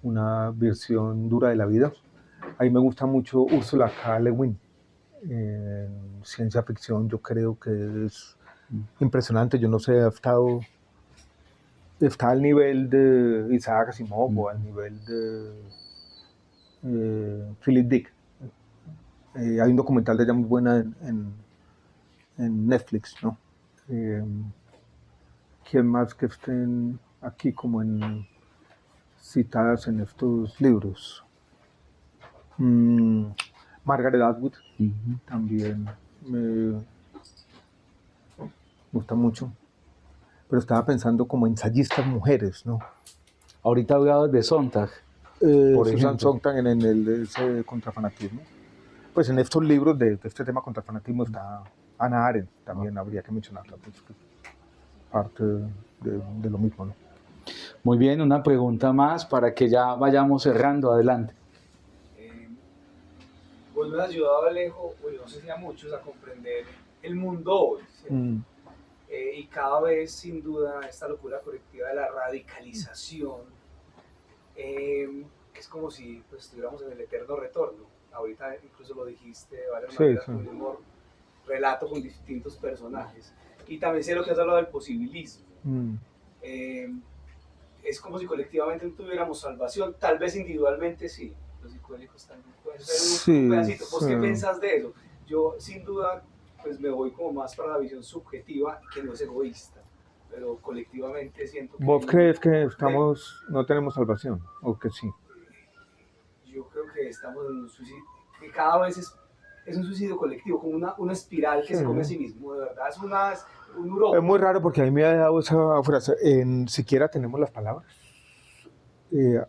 una versión dura de la vida. A mí me gusta mucho Ursula K. Le Guin, en ciencia ficción yo creo que es impresionante, yo no sé, está al nivel de Isaac Asimov o al nivel de Philip Dick. Hay un documental de ella muy buena en Netflix, ¿no? ¿Quién más que estén aquí como citadas en estos libros? Margaret Atwood también me gusta mucho. Pero estaba pensando como ensayistas mujeres, ¿no? Ahorita hablabas de Sontag, por Susan ejemplo. Sontag en ese contrafanatismo. Pues en estos libros de este tema contrafanatismo está Hannah Arendt, también habría que mencionarla, pues, que parte de lo mismo, ¿no? Muy bien, una pregunta más para que ya vayamos cerrando. Adelante. Vos me has ayudado, Alejo, no sé si a muchos, a comprender el mundo hoy, ¿sí? Y cada vez, sin duda, esta locura colectiva de la radicalización, es como si pues, estuviéramos en el eterno retorno. Ahorita incluso lo dijiste de varias maneras, con humor, relato con distintos personajes. Y también sé lo que has hablado del posibilismo. Es como si colectivamente no tuviéramos salvación, tal vez individualmente sí. Los psicodélicos también pueden ser un pedacito. ¿Vos qué pensás de eso? Yo, sin duda, pues me voy como más para la visión subjetiva, que no es egoísta, pero colectivamente siento que... ¿Vos crees que no tenemos salvación? ¿O que sí? Yo creo que estamos en un suicidio, que cada vez es un suicidio colectivo, como una espiral que se come a sí mismo, de verdad, es un urólogo. Es muy raro porque a mí me ha dado esa frase, siquiera tenemos las palabras.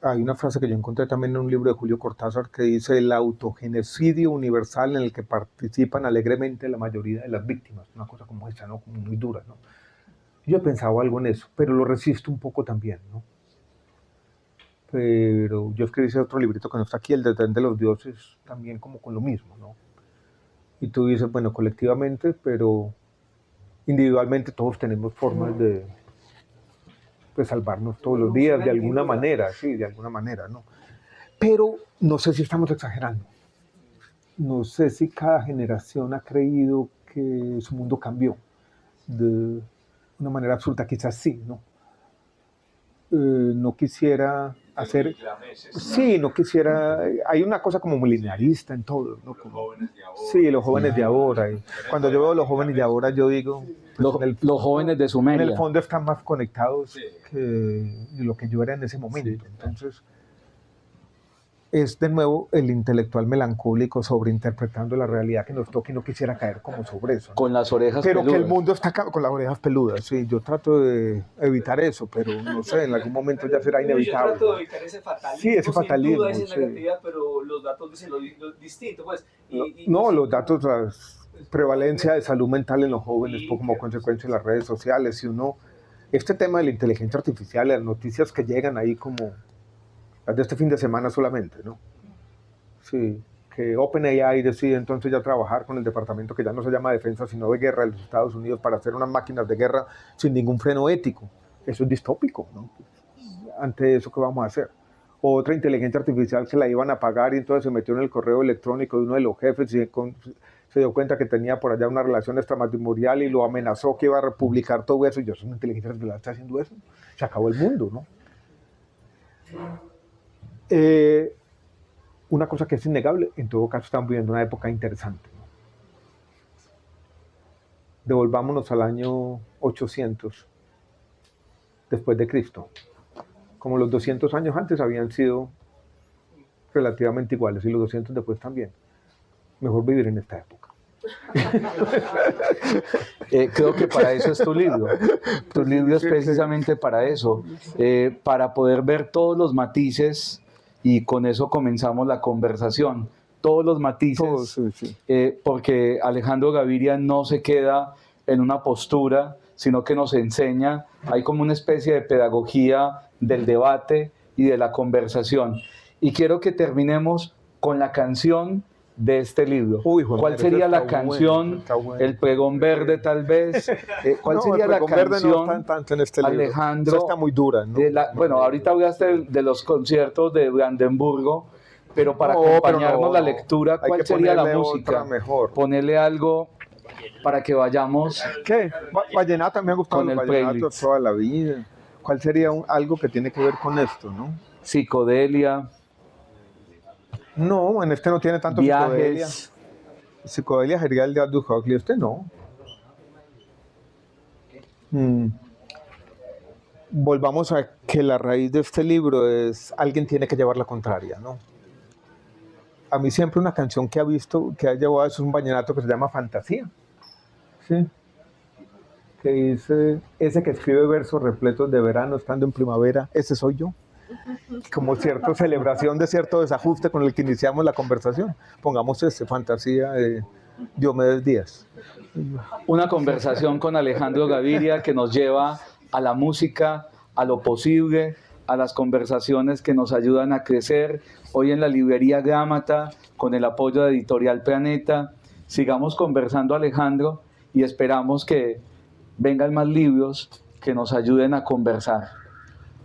Hay una frase que yo encontré también en un libro de Julio Cortázar que dice el autogenocidio universal en el que participan alegremente la mayoría de las víctimas, una cosa como esa, ¿no? Como muy dura, ¿no? Yo he pensado algo en eso, pero lo resisto un poco también, ¿no? Pero yo escribí ese otro librito que no está aquí, el de Tren de los Dioses, también como con lo mismo, ¿no? Y tú dices, bueno, colectivamente, pero individualmente todos tenemos formas de salvarnos todos los días, de alguna manera, sí, de alguna manera, ¿no? Pero no sé si estamos exagerando. No sé si cada generación ha creído que su mundo cambió de una manera absurda, quizás sí, ¿no? No quisiera hacer... Sí, no quisiera... Hay una cosa como linealista en todo, ¿no? Como, sí, los jóvenes de ahora. Y cuando yo veo los jóvenes de ahora, yo digo... Pues los jóvenes de Sumeria. En el fondo están más conectados que lo que yo era en ese momento. Entonces, es de nuevo el intelectual melancólico sobreinterpretando la realidad que nos toca y no quisiera caer como sobre eso, ¿no? Con las orejas pero peludas. Que el mundo está con las orejas peludas, sí, yo trato de evitar eso, pero no sé, en algún momento ya será inevitable. Yo trato de evitar ese fatalismo, sí, ese fatalismo, sin duda, esa negatividad, pero los datos dicen lo distinto, pues. Los datos, la prevalencia de salud mental en los jóvenes como consecuencia de las redes sociales, si uno, este tema de la inteligencia artificial, las noticias que llegan ahí como las de este fin de semana solamente, ¿no? Sí, que OpenAI decide entonces ya trabajar con el departamento que ya no se llama defensa, sino de guerra de los Estados Unidos para hacer unas máquinas de guerra sin ningún freno ético. Eso es distópico, ¿no? Ante eso, ¿qué vamos a hacer? Otra inteligencia artificial que la iban a pagar y entonces se metió en el correo electrónico de uno de los jefes y se dio cuenta que tenía por allá una relación extramatrimonial y lo amenazó que iba a republicar todo eso. Y yo, ¿es una inteligencia artificial que está haciendo eso? Se acabó el mundo, ¿no? Una cosa que es innegable, en todo caso estamos viviendo una época interesante, ¿no? Devolvámonos al año 800 después de Cristo. Como los 200 años antes habían sido relativamente iguales y los 200 después también. Mejor vivir en esta época. Creo que para eso es tu libro. Tu libro es precisamente para eso, para poder ver todos los matices. Y con eso comenzamos la conversación. Todos los matices, porque Alejandro Gaviria no se queda en una postura, sino que nos enseña, hay como una especie de pedagogía del debate y de la conversación. Y quiero que terminemos con la canción de este libro. ¿Cuál sería la canción? Bueno. El pregón verde, tal vez. ¿Cuál sería la canción? No tanto en este libro. Alejandro, está muy dura, ¿no? Bueno, ahorita hablaste de los conciertos de Brandenburgo, pero para acompañarnos la lectura, ¿cuál sería la música? Ponerle algo para que vayamos. ¿Qué? Vallenato, me ha gustado el vallenato toda la vida. ¿Cuál sería algo que tiene que ver con esto, no? Psicodelia. No, en este no tiene tanto psicodelia. Psicodelia sería el de Aldous Huxley, este no. Volvamos a que la raíz de este libro es alguien tiene que llevar la contraria, ¿no? A mí siempre una canción que ha llevado es un vallenato que se llama Fantasía, ¿sí? Que dice, ese que escribe versos repletos de verano estando en primavera, ese soy yo. Como cierta celebración de cierto desajuste con el que iniciamos la conversación. Pongamos Fantasía de Diomedes Díaz. Una conversación con Alejandro Gaviria que nos lleva a la música, a lo posible, a las conversaciones que nos ayudan a crecer. Hoy en la librería Grámata, con el apoyo de Editorial Planeta, sigamos conversando, Alejandro, y esperamos que vengan más libros que nos ayuden a conversar.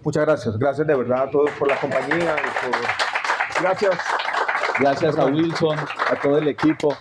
Muchas gracias. Gracias de verdad a todos por la compañía. Gracias. Gracias a Wilson, a todo el equipo.